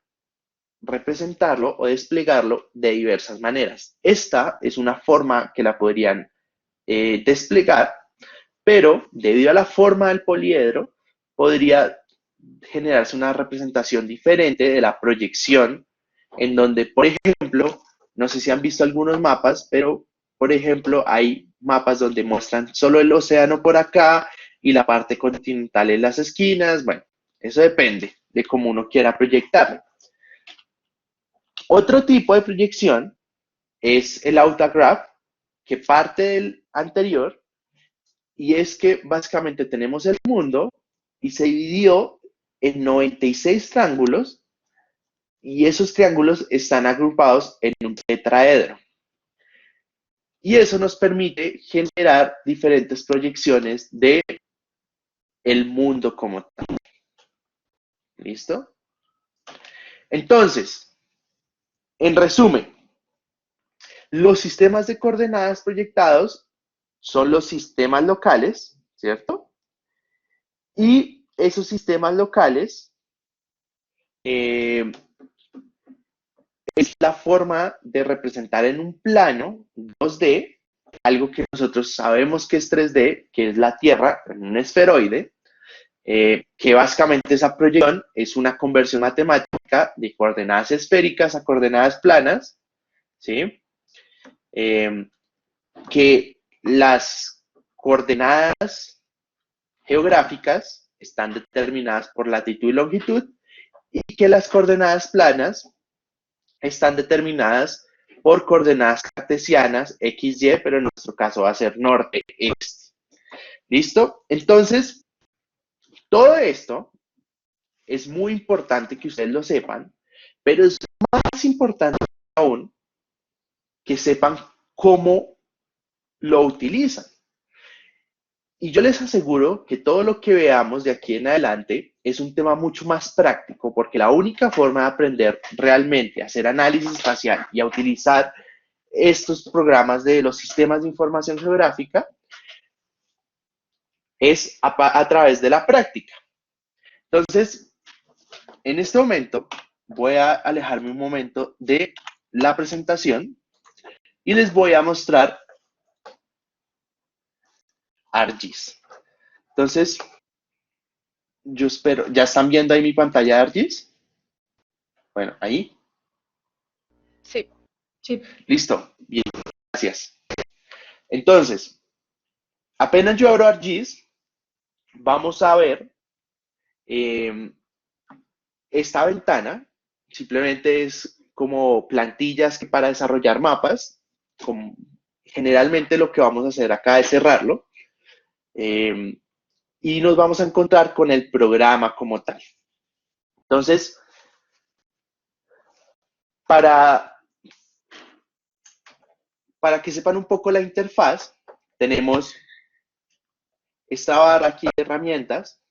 representarlo o desplegarlo de diversas maneras. Esta es una forma que la podrían desplegar, pero debido a la forma del poliedro, podría generarse una representación diferente de la proyección, en donde, por ejemplo, no sé si han visto algunos mapas, pero, por ejemplo, hay mapas donde muestran solo el océano por acá y la parte continental en las esquinas. Bueno, eso depende de cómo uno quiera proyectarlo. Otro tipo de proyección es el autograph, que parte del anterior, y es que básicamente tenemos el mundo y se dividió en 96 triángulos y esos triángulos están agrupados en un tetraedro. Y eso nos permite generar diferentes proyecciones de el mundo como tal. ¿Listo? Entonces, en resumen, los sistemas de coordenadas proyectados son los sistemas locales, ¿cierto? Y esos sistemas locales es la forma de representar en un plano 2D algo que nosotros sabemos que es 3D, que es la Tierra en un esferoide, que básicamente esa proyección es una conversión matemática de coordenadas esféricas a coordenadas planas, ¿sí? Que las coordenadas geográficas están determinadas por latitud y longitud y que las coordenadas planas están determinadas por coordenadas cartesianas X, Y, pero en nuestro caso va a ser norte, este. ¿Listo? Entonces, todo esto es muy importante que ustedes lo sepan, pero es más importante aún que sepan cómo lo utilizan. Y yo les aseguro que todo lo que veamos de aquí en adelante es un tema mucho más práctico, porque la única forma de aprender realmente a hacer análisis espacial y a utilizar estos programas de los sistemas de información geográfica es a través de la práctica. Entonces, en este momento voy a alejarme un momento de la presentación y les voy a mostrar ArcGIS. Entonces, yo espero, ¿ya están viendo ahí mi pantalla de ArcGIS? Bueno, ahí. Sí. Sí. Listo. Bien, gracias. Entonces, apenas yo abro ArcGIS, vamos a ver esta ventana. Simplemente es como plantillas para desarrollar mapas. Generalmente lo que vamos a hacer acá es cerrarlo. Y nos vamos a encontrar con el programa como tal. Entonces, para, para que sepan un poco la interfaz, tenemos esta barra aquí de herramientas,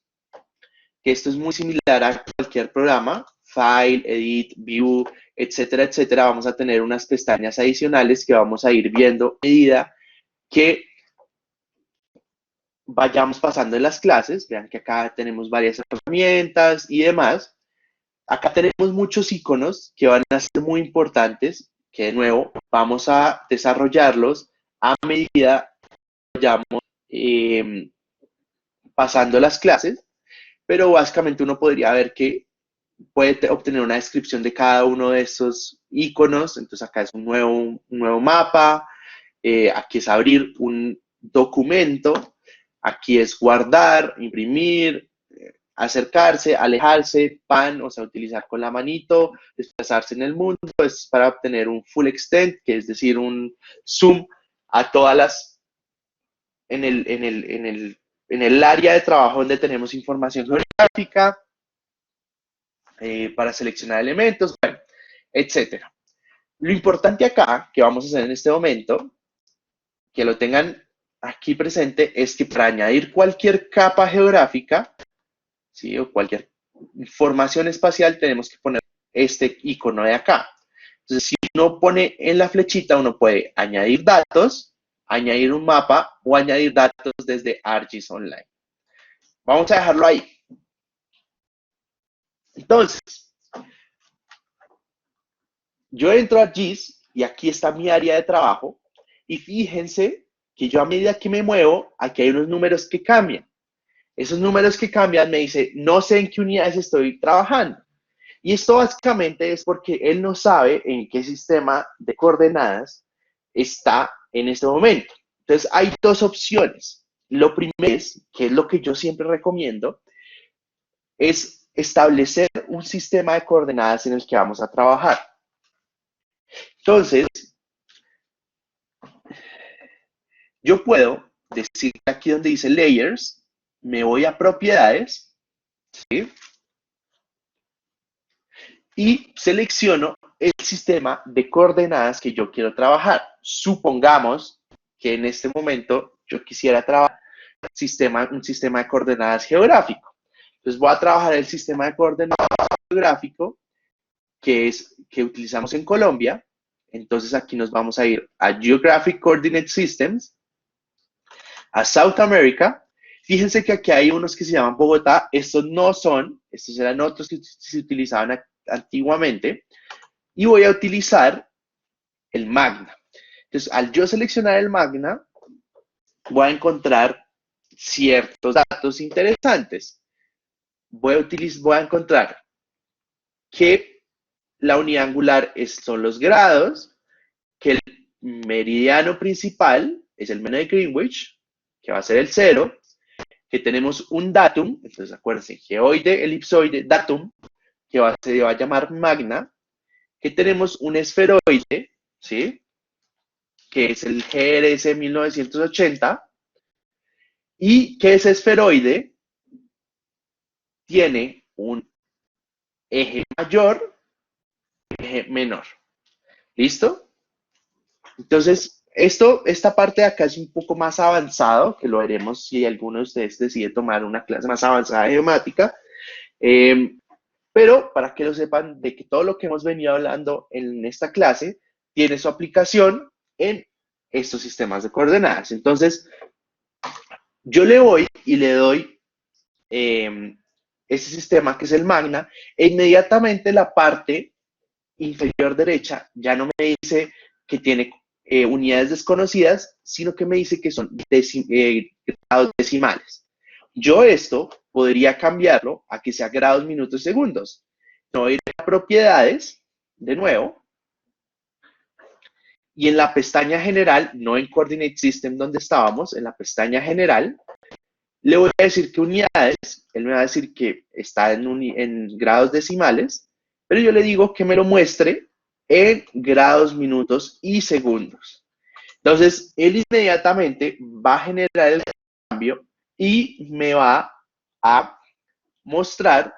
que esto es muy similar a cualquier programa, File, Edit, View, etcétera, etcétera. Vamos a tener unas pestañas adicionales que vamos a ir viendo a medida que vayamos pasando en las clases. Vean que acá tenemos varias herramientas y demás. Acá tenemos muchos iconos que van a ser muy importantes, que de nuevo vamos a desarrollarlos a medida que vayamos pasando las clases, pero básicamente uno podría ver que puede obtener una descripción de cada uno de estos iconos. Entonces acá es un nuevo mapa, aquí es abrir un documento, aquí es guardar, imprimir, acercarse, alejarse, pan, o sea, utilizar con la manito, desplazarse en el mundo, es para obtener un full extent, que es decir, un zoom a todas las, en el área de trabajo donde tenemos información geográfica, para seleccionar elementos, bueno, etcétera. Lo importante acá, que vamos a hacer en este momento, que lo tengan aquí presente, es que para añadir cualquier capa geográfica, ¿sí? O cualquier información espacial, tenemos que poner este icono de acá. Entonces, si uno pone en la flechita, uno puede añadir datos, añadir un mapa o añadir datos desde ArcGIS Online. Vamos a dejarlo ahí. Entonces, yo entro a ArcGIS y aquí está mi área de trabajo y fíjense que yo a medida que me muevo, aquí hay unos números que cambian. Esos números que cambian me dice, no sé en qué unidades estoy trabajando. Y esto básicamente es porque él no sabe en qué sistema de coordenadas está en este momento. Entonces, hay dos opciones. Lo primero es, que es lo que yo siempre recomiendo, es establecer un sistema de coordenadas en el que vamos a trabajar. Entonces, yo puedo decir aquí donde dice Layers, me voy a Propiedades, ¿sí? Y selecciono el sistema de coordenadas que yo quiero trabajar. Supongamos que en este momento yo quisiera trabajar un sistema de coordenadas geográfico. Entonces voy a trabajar el sistema de coordenadas geográfico que utilizamos en Colombia. Entonces aquí nos vamos a ir a Geographic Coordinate Systems, a South America. Fíjense que aquí hay unos que se llaman Bogotá. Estos no son, estos eran otros que se utilizaban antiguamente. Y voy a utilizar el Magna. Entonces, al yo seleccionar el Magna, voy a encontrar ciertos datos interesantes. Voy a encontrar que la unidad angular son los grados, que el meridiano principal es el medio de Greenwich, que va a ser el 0, que tenemos un datum, entonces acuérdense, geoide, elipsoide, datum, que se va a llamar magna, que tenemos un esferoide, ¿sí? Que es el GRS 1980, y que ese esferoide tiene un eje mayor y eje menor. ¿Listo? Entonces, esta parte de acá es un poco más avanzado, que lo veremos si alguno de ustedes decide tomar una clase más avanzada de geomática. Pero para que lo sepan de que todo lo que hemos venido hablando en esta clase tiene su aplicación en estos sistemas de coordenadas. Entonces, yo le voy y le doy este sistema que es el Magna, e inmediatamente la parte inferior derecha ya no me dice que tiene unidades desconocidas, sino que me dice que son grados decimales. Yo esto podría cambiarlo a que sea grados, minutos, segundos. No voy a ir a propiedades, de nuevo, y en la pestaña general, no en Coordinate System donde estábamos, en la pestaña general, le voy a decir que unidades, él me va a decir que está en grados decimales, pero yo le digo que me lo muestre en grados, minutos y segundos. Entonces, él inmediatamente va a generar el cambio y me va a mostrar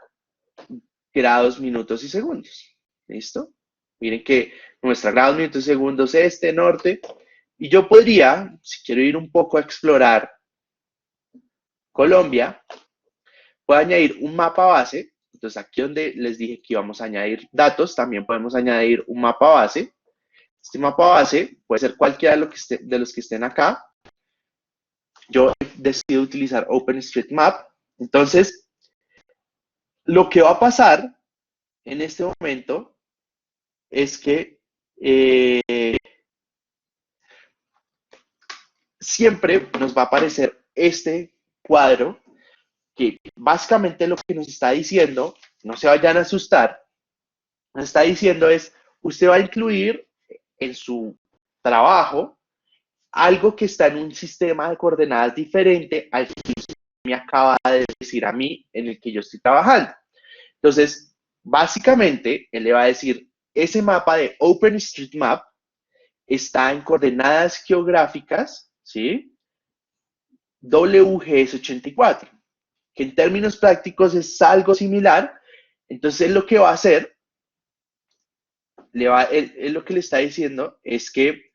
grados, minutos y segundos. ¿Listo? Miren que nuestra grados, minutos y segundos, este, norte. Y yo podría, si quiero ir un poco a explorar Colombia, puedo añadir un mapa base. Entonces aquí donde les dije que íbamos a añadir datos, también podemos añadir un mapa base. Este mapa base puede ser cualquiera de los que estén acá. Yo decido utilizar OpenStreetMap. Entonces, lo que va a pasar en este momento es que siempre nos va a aparecer este cuadro que básicamente lo que nos está diciendo, no se vayan a asustar, nos está diciendo es, usted va a incluir en su trabajo algo que está en un sistema de coordenadas diferente al que usted me acaba de decir a mí en el que yo estoy trabajando. Entonces, básicamente, él le va a decir, ese mapa de OpenStreetMap está en coordenadas geográficas, ¿sí? WGS84, que en términos prácticos es algo similar. Entonces, lo que va a hacer, él lo que le está diciendo es que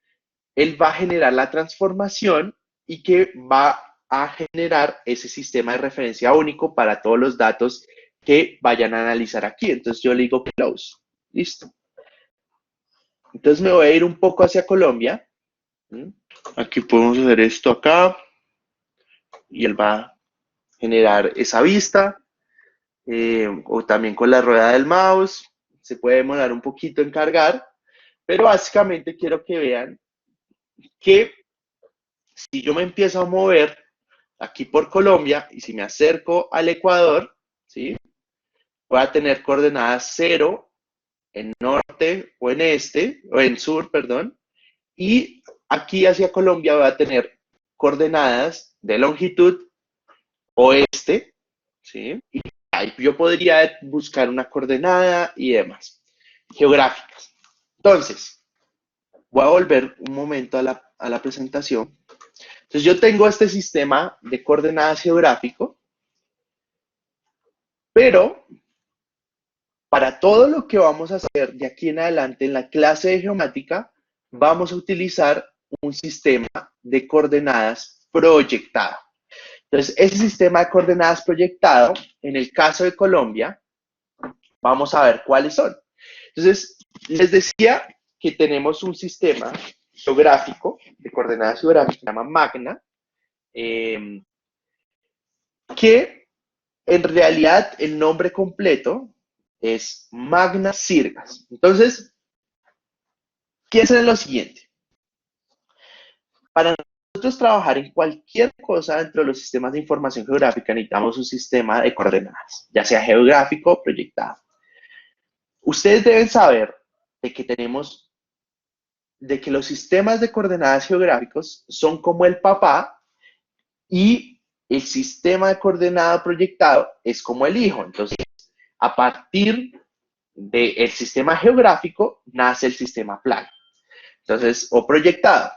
él va a generar la transformación y que va a generar ese sistema de referencia único para todos los datos que vayan a analizar aquí. Entonces yo le digo close. Listo. Entonces me voy a ir un poco hacia Colombia. Aquí podemos hacer esto acá. Y él va a generar esa vista. O también con la rueda del mouse. Se puede demorar un poquito en cargar. Pero básicamente quiero que vean que si yo me empiezo a mover aquí por Colombia y si me acerco al Ecuador, ¿sí? Voy a tener coordenadas 0 en norte o en este, o en sur, perdón, y aquí hacia Colombia voy a tener coordenadas de longitud oeste, ¿sí? Y ahí yo podría buscar una coordenada y demás, geográficas. Entonces, voy a volver un momento a la presentación. Entonces yo tengo este sistema de coordenadas geográfico, pero para todo lo que vamos a hacer de aquí en adelante en la clase de geomática, vamos a utilizar un sistema de coordenadas proyectado. Entonces, ese sistema de coordenadas proyectado, en el caso de Colombia, vamos a ver cuáles son. Entonces, les decía que tenemos un sistema geográfico de coordenadas geográficas, se llama Magna, que en realidad el nombre completo es Magna Sirgas. Entonces, ¿qué es lo siguiente? Para nosotros trabajar en cualquier cosa dentro de los sistemas de información geográfica necesitamos un sistema de coordenadas, ya sea geográfico o proyectado. Ustedes deben saber de que los sistemas de coordenadas geográficos son como el papá y el sistema de coordenada proyectado es como el hijo. Entonces, a partir del sistema geográfico nace el sistema plano. Entonces, o proyectado.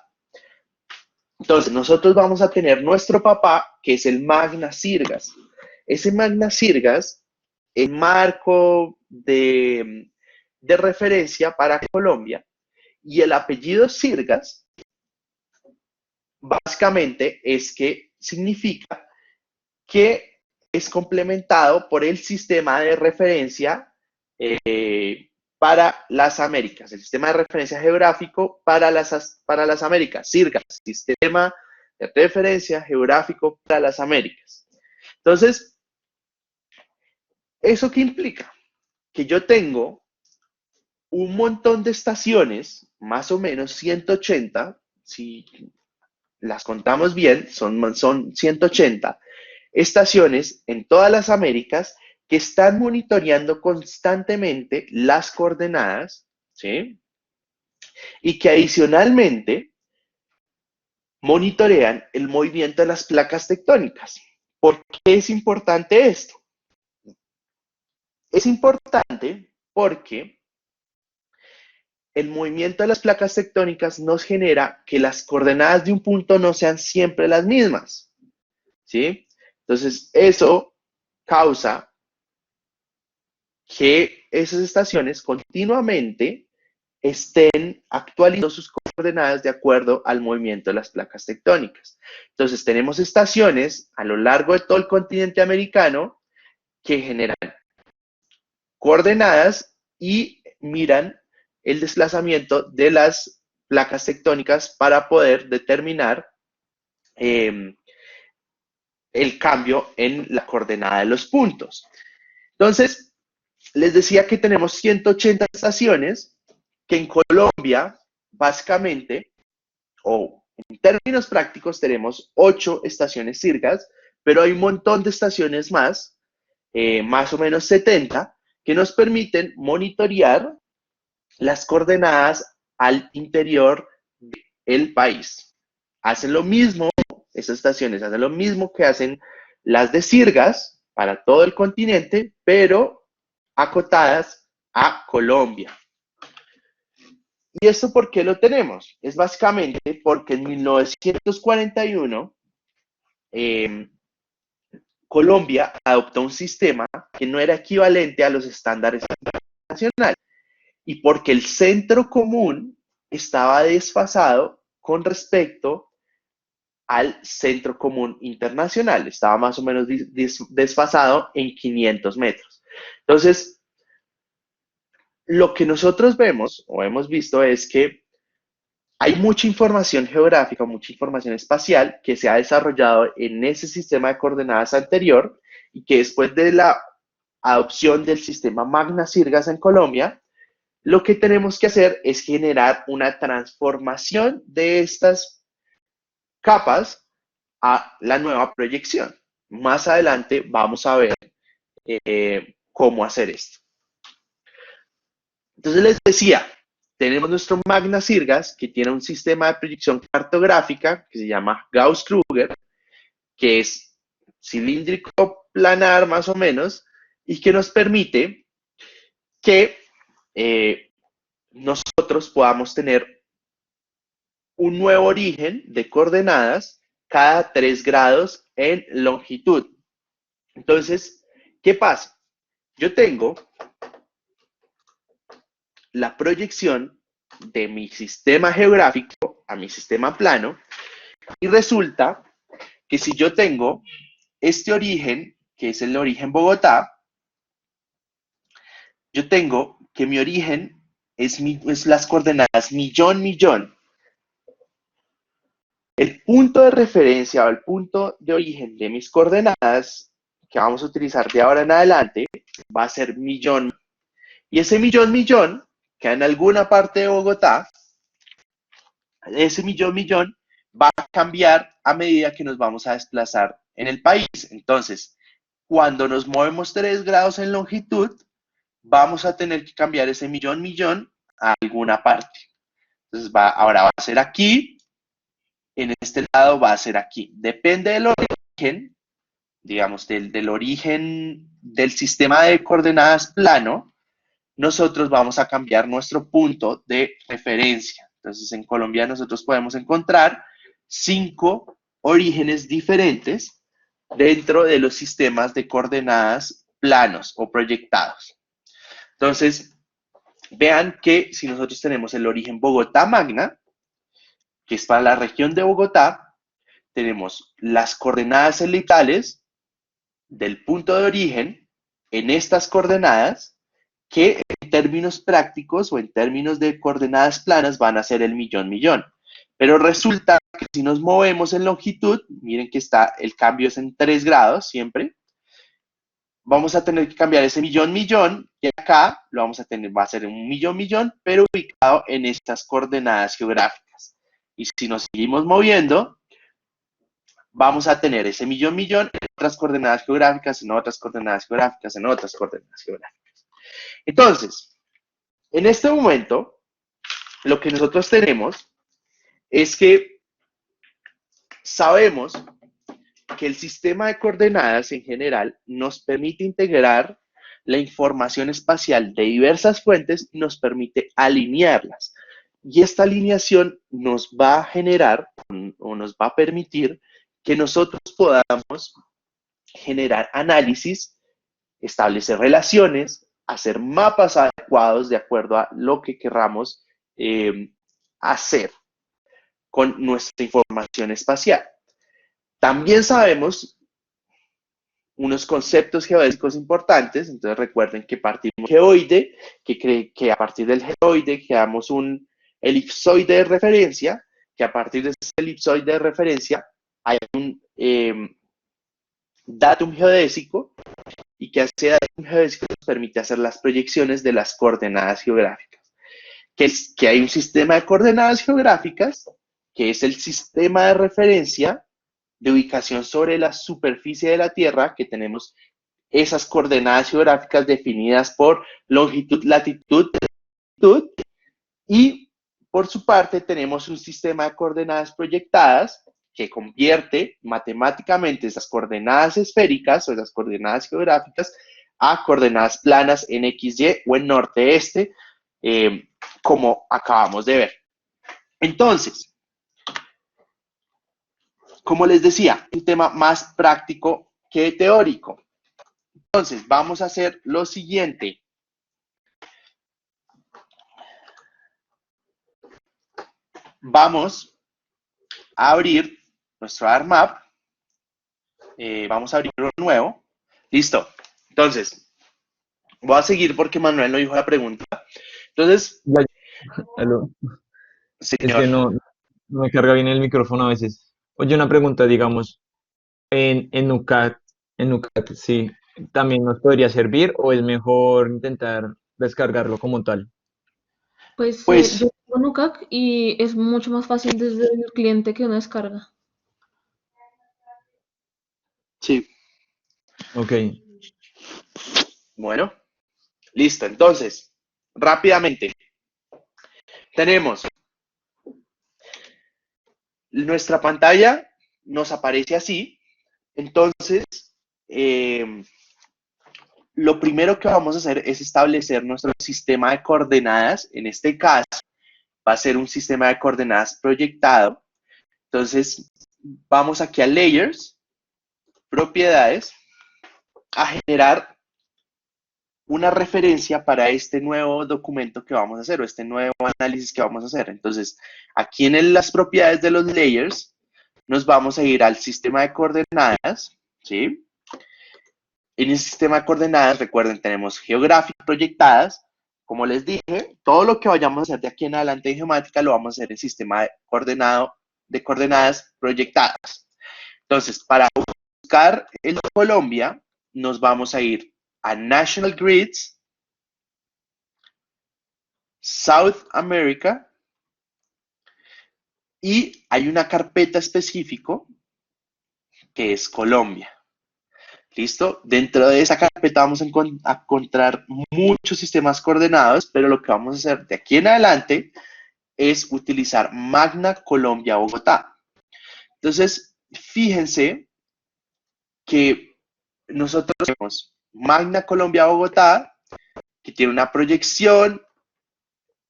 Entonces, nosotros vamos a tener nuestro papá, que es el Magna Sirgas. Ese Magna Sirgas, el marco de referencia para Colombia, y el apellido Sirgas, básicamente es que significa que es complementado por el sistema de referencia para las Américas, el sistema de referencia geográfico para las Américas, SIRGAS, sistema de referencia geográfico para las Américas. Entonces, ¿eso qué implica? Que yo tengo un montón de estaciones, más o menos 180, si las contamos bien, son 180 estaciones en todas las Américas que están monitoreando constantemente las coordenadas, ¿sí? Y que adicionalmente monitorean el movimiento de las placas tectónicas. ¿Por qué es importante esto? Es importante porque el movimiento de las placas tectónicas nos genera que las coordenadas de un punto no sean siempre las mismas, ¿sí? Entonces, eso causa que esas estaciones continuamente estén actualizando sus coordenadas de acuerdo al movimiento de las placas tectónicas. Entonces, tenemos estaciones a lo largo de todo el continente americano que generan coordenadas y miran el desplazamiento de las placas tectónicas para poder determinar el cambio en la coordenada de los puntos. Entonces, les decía que tenemos 180 estaciones que en Colombia, básicamente, o en términos prácticos, tenemos 8 estaciones CIRGAS, pero hay un montón de estaciones más o menos 70, que nos permiten monitorear las coordenadas al interior del país. Hacen lo mismo, esas estaciones hacen lo mismo que hacen las de CIRGAS para todo el continente, pero acotadas a Colombia. ¿Y esto por qué lo tenemos? Es básicamente porque en 1941 Colombia adoptó un sistema que no era equivalente a los estándares internacionales y porque el centro común estaba desfasado con respecto al centro común internacional. Estaba más o menos desfasado en 500 metros. Entonces, lo que nosotros vemos o hemos visto es que hay mucha información geográfica, mucha información espacial que se ha desarrollado en ese sistema de coordenadas anterior y que después de la adopción del sistema Magna Sirgas en Colombia, lo que tenemos que hacer es generar una transformación de estas capas a la nueva proyección. Más adelante vamos a ver cómo hacer esto. Entonces les decía, tenemos nuestro Magna Sirgas, que tiene un sistema de proyección cartográfica que se llama Gauss-Kruger, que es cilíndrico planar más o menos, y que nos permite que nosotros podamos tener un nuevo origen de coordenadas cada 3 grados en longitud. Entonces, ¿qué pasa? Yo tengo la proyección de mi sistema geográfico a mi sistema plano y resulta que si yo tengo este origen, que es el origen Bogotá, yo tengo que mi origen es las coordenadas millón, millón. El punto de referencia o el punto de origen de mis coordenadas que vamos a utilizar de ahora en adelante va a ser millón. Y ese millón, millón, que en alguna parte de Bogotá, ese millón, millón va a cambiar a medida que nos vamos a desplazar en el país. Entonces, cuando nos movemos 3 grados en longitud, vamos a tener que cambiar ese millón, millón a alguna parte. Entonces, ahora va a ser aquí, en este lado va a ser aquí. Depende del origen, digamos, del origen del sistema de coordenadas plano, nosotros vamos a cambiar nuestro punto de referencia. Entonces, en Colombia nosotros podemos encontrar 5 orígenes diferentes dentro de los sistemas de coordenadas planos o proyectados. Entonces, vean que si nosotros tenemos el origen Bogotá Magna, que es para la región de Bogotá, tenemos las coordenadas elipsales del punto de origen en estas coordenadas que en términos prácticos o en términos de coordenadas planas van a ser el millón, millón. Pero resulta que si nos movemos en longitud, miren que el cambio es en 3 grados siempre, vamos a tener que cambiar ese millón, millón, y acá lo vamos a tener, va a ser un millón, millón, pero ubicado en estas coordenadas geográficas. Y si nos seguimos moviendo, vamos a tener ese millón, millón en otras coordenadas geográficas, en otras coordenadas geográficas, en otras coordenadas geográficas. Entonces, en este momento, lo que nosotros tenemos es que sabemos que el sistema de coordenadas en general nos permite integrar la información espacial de diversas fuentes y nos permite alinearlas. Y esta alineación nos va a generar o nos va a permitir que nosotros podamos generar análisis, establecer relaciones, hacer mapas adecuados de acuerdo a lo que querramos hacer con nuestra información espacial. También sabemos unos conceptos geodésicos importantes, entonces recuerden que partimos del geoide, que a partir del geoide creamos un elipsoide de referencia, que a partir de ese elipsoide de referencia hay un datum geodésico, y que ese datum geodésico nos permite hacer las proyecciones de las coordenadas geográficas. Que hay un sistema de coordenadas geográficas, que es el sistema de referencia de ubicación sobre la superficie de la Tierra, que tenemos esas coordenadas geográficas definidas por longitud, latitud, latitud, y por su parte tenemos un sistema de coordenadas proyectadas que convierte matemáticamente esas coordenadas esféricas o esas coordenadas geográficas a coordenadas planas en XY o en norte-este, como acabamos de ver. Entonces, como les decía, un tema más práctico que teórico. Entonces, vamos a hacer lo siguiente. Vamos a abrir nuestro ArcMap. Vamos a abrir uno nuevo. Listo. Entonces, voy a seguir porque Manuel no dijo la pregunta. Entonces, Aló. Es señor. que no me carga bien el micrófono a veces. Oye, una pregunta, digamos, en NuCat, sí, ¿también nos podría servir o es mejor intentar descargarlo como tal? Pues Pues, yo tengo Nucac y es mucho más fácil desde el cliente que una descarga. sí. Ok, Bueno, listo. Entonces, rápidamente, tenemos nuestra pantalla, nos aparece así. Entonces, eh, lo primero que vamos a hacer es establecer nuestro sistema de coordenadas. En este caso, va a ser un sistema de coordenadas proyectado. Entonces, vamos aquí a Layers, Propiedades, a generar una referencia para este nuevo documento que vamos a hacer o este nuevo análisis que vamos a hacer. Entonces, aquí en las propiedades de los layers, nos vamos a ir al sistema de coordenadas, ¿sí? En el sistema de coordenadas, recuerden, tenemos geográficas proyectadas. Como les dije, todo lo que vayamos a hacer de aquí en adelante en geomática lo vamos a hacer en sistema de coordenadas proyectadas. Entonces, para buscar el de Colombia, nos vamos a ir a National Grids, South America, y hay una carpeta específico que es Colombia. ¿Listo? Dentro de esa carpeta vamos a encontrar muchos sistemas coordenados, pero lo que vamos a hacer de aquí en adelante es utilizar Magna Colombia Bogotá. Entonces, fíjense que nosotros tenemos Magna Colombia Bogotá, que tiene una proyección,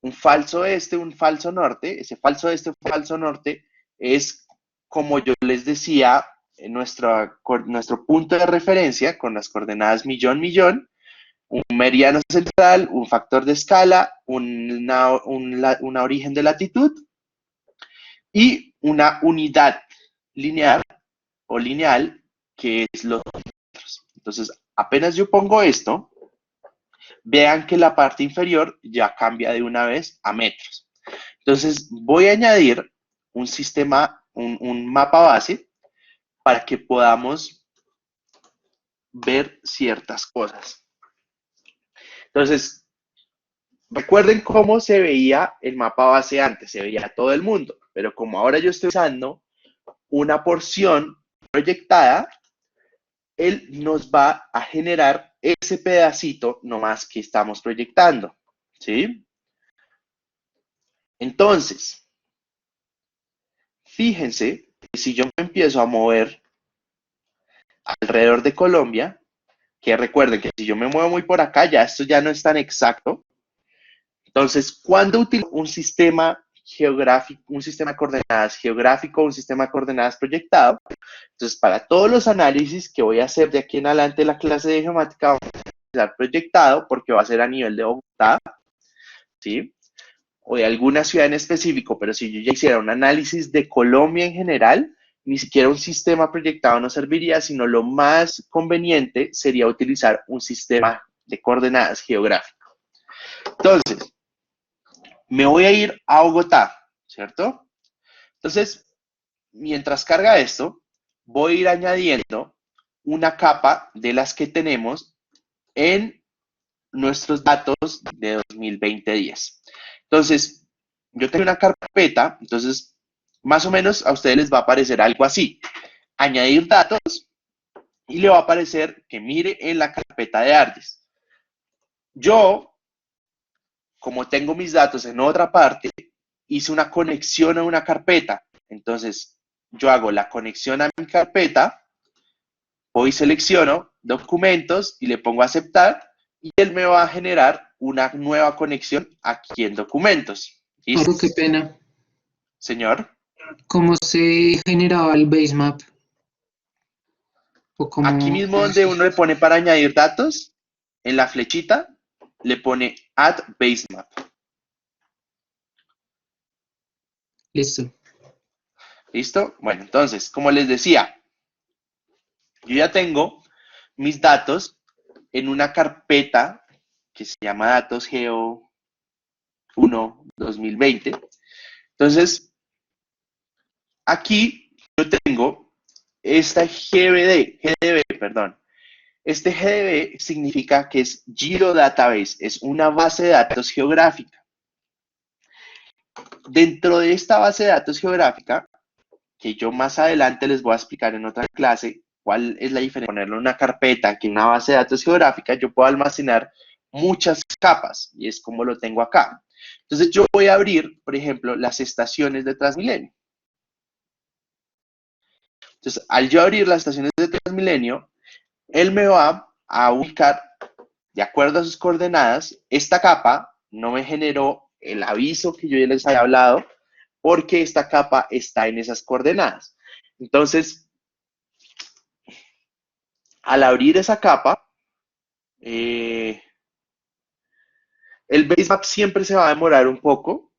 un falso este, un falso norte. Ese falso este, un falso norte es, como yo les decía, nuestro punto de referencia con las coordenadas millón, millón, un meridiano central, un factor de escala, una origen de latitud y una unidad lineal o lineal que es los metros. Entonces, apenas yo pongo esto, vean que la parte inferior ya cambia de una vez a metros. Entonces, voy a añadir un sistema, un mapa base para que podamos ver ciertas cosas. Entonces, recuerden cómo se veía el mapa base antes, se veía todo el mundo, pero como ahora yo estoy usando una porción proyectada, él nos va a generar ese pedacito nomás que estamos proyectando, ¿sí? Entonces, fíjense que si yo me empiezo a mover alrededor de Colombia, que recuerden que si yo me muevo muy por acá, ya esto ya no es tan exacto. Entonces, cuando utilizo un sistema geográfico, un sistema de coordenadas geográfico, un sistema de coordenadas proyectado, entonces para todos los análisis que voy a hacer de aquí en adelante en la clase de geomática, vamos a utilizar proyectado porque va a ser a nivel de Bogotá, ¿sí? O de alguna ciudad en específico, pero si yo ya hiciera un análisis de Colombia en general, ni siquiera un sistema proyectado no serviría, sino lo más conveniente sería utilizar un sistema de coordenadas geográfico. Entonces, me voy a ir a Bogotá, ¿cierto? Entonces, mientras carga esto, voy a ir añadiendo una capa de las que tenemos en nuestros datos de 2020-10. Entonces, yo tengo una carpeta, entonces, más o menos a ustedes les va a aparecer algo así. Añadir datos y le va a aparecer que mire en la carpeta de ARGIS. Yo, como tengo mis datos en otra parte, hice una conexión a una carpeta. Entonces, yo hago la conexión a mi carpeta, voy, selecciono documentos y le pongo aceptar y él me va a generar una nueva conexión aquí en documentos. ¿Listo? Claro, qué pena. Señor. ¿Cómo se generaba el base map? ¿O Aquí mismo donde uno le pone para añadir datos, en la flechita, le pone Add Base Map. Listo. ¿Listo? Bueno, entonces, como les decía, yo ya tengo mis datos en una carpeta que se llama Datos Geo 1 2020. Entonces, aquí yo tengo esta GDB, perdón. Este GDB significa que es Geodatabase, es una base de datos geográfica. Dentro de esta base de datos geográfica, que yo más adelante les voy a explicar en otra clase cuál es la diferencia de ponerlo en una carpeta que en una base de datos geográfica, yo puedo almacenar muchas capas y es como lo tengo acá. Entonces yo voy a abrir, por ejemplo, las estaciones de Transmilenio. Entonces, al yo abrir las estaciones de Transmilenio, él me va a ubicar, de acuerdo a sus coordenadas, esta capa no me generó el aviso que yo ya les había hablado, porque esta capa está en esas coordenadas. Entonces, al abrir esa capa, el basemap siempre se va a demorar un poco,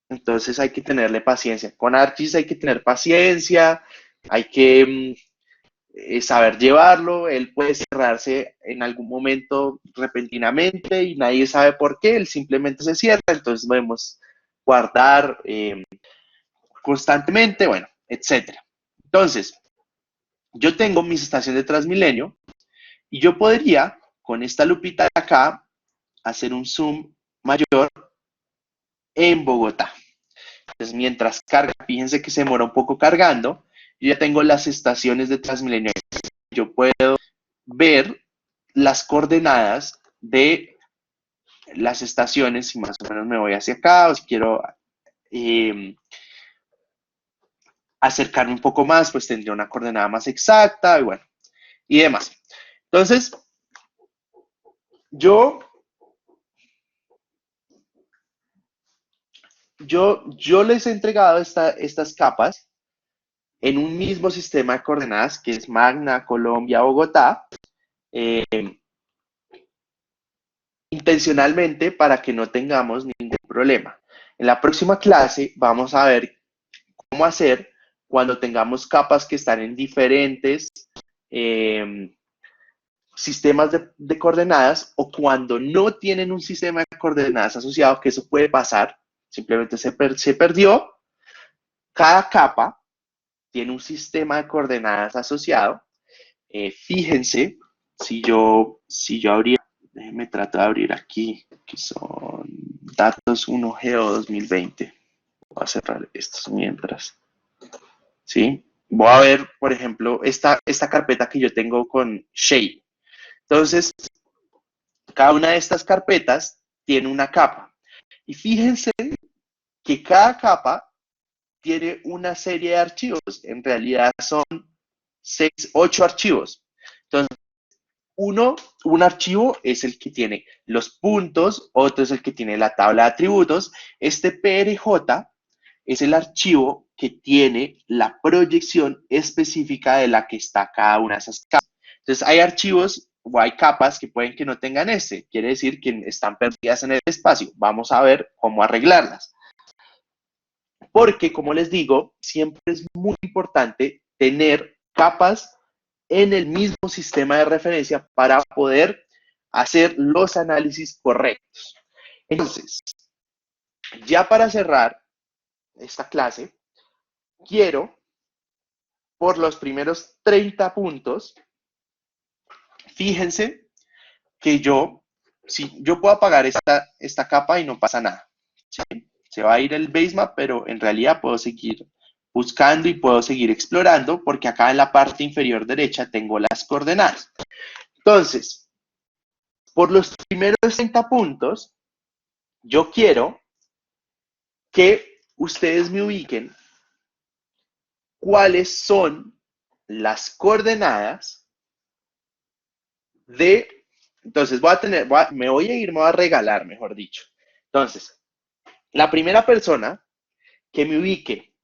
entonces hay que tenerle paciencia. Con ArcGIS hay que tener paciencia, hay que saber llevarlo, él puede cerrarse en algún momento repentinamente y nadie sabe por qué, él simplemente se cierra, entonces podemos guardar constantemente, bueno, etcétera. Entonces, yo tengo mis estaciones de Transmilenio y yo podría, con esta lupita de acá, hacer un zoom mayor en Bogotá. Entonces, mientras carga, fíjense que se demora un poco cargando, yo ya tengo las estaciones de Transmilenio. Yo puedo ver las coordenadas de las estaciones, si más o menos me voy hacia acá, o si quiero acercarme un poco más, pues tendría una coordenada más exacta, y bueno, y demás. Entonces, yo les he entregado estas capas en un mismo sistema de coordenadas que es Magna, Colombia, Bogotá, intencionalmente para que no tengamos ningún problema. En la próxima clase vamos a ver cómo hacer cuando tengamos capas que están en diferentes sistemas de coordenadas o cuando no tienen un sistema de coordenadas asociado, que eso puede pasar, simplemente se perdió. Cada capa tiene un sistema de coordenadas asociado. Fíjense, si yo abría, déjenme tratar de abrir aquí, que son datos 1 Geo 2020. Voy a cerrar estos mientras. ¿Sí? Voy a ver, por ejemplo, esta carpeta que yo tengo con Shape. Entonces, cada una de estas carpetas tiene una capa. Y fíjense que cada capa tiene una serie de archivos. En realidad son 8 archivos. Entonces, un archivo es el que tiene los puntos, otro es el que tiene la tabla de atributos. Este PRJ es el archivo que tiene la proyección específica de la que está cada una de esas capas. Entonces, hay archivos o hay capas que pueden que no tengan ese. Quiere decir que están perdidas en el espacio. Vamos a ver cómo arreglarlas. Porque, como les digo, siempre es muy importante tener capas en el mismo sistema de referencia para poder hacer los análisis correctos. Entonces, ya para cerrar esta clase, quiero, por los primeros 30 puntos, fíjense que yo puedo apagar esta capa y no pasa nada, ¿sí? Se va a ir el basemap, pero en realidad puedo seguir buscando y puedo seguir explorando porque acá en la parte inferior derecha tengo las coordenadas. Entonces, por los primeros 30 puntos, yo quiero que ustedes me ubiquen cuáles son las coordenadas de... Entonces, me voy a regalar, mejor dicho. Entonces, la primera persona que me ubique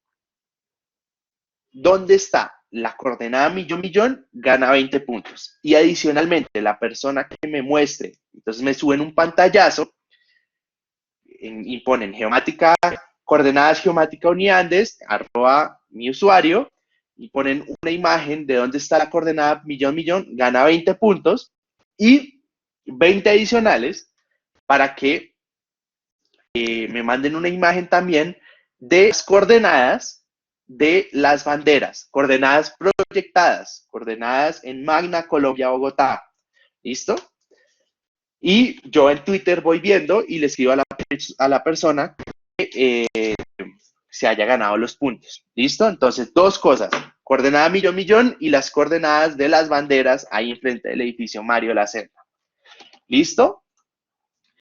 dónde está la coordenada millón, gana 20 puntos. Y adicionalmente, la persona que me muestre, entonces me suben un pantallazo y ponen coordenadas geomática Uniandes, @ mi usuario, y ponen una imagen de dónde está la coordenada millón, gana 20 puntos y 20 adicionales para que me manden una imagen también de las coordenadas de las banderas, coordenadas proyectadas, coordenadas en Magna, Colombia, Bogotá. ¿Listo? Y yo en Twitter voy viendo y le escribo a la persona que se haya ganado los puntos. ¿Listo? Entonces, dos cosas. Coordenada millón y las coordenadas de las banderas ahí enfrente del edificio Mario Lacerda. ¿Listo?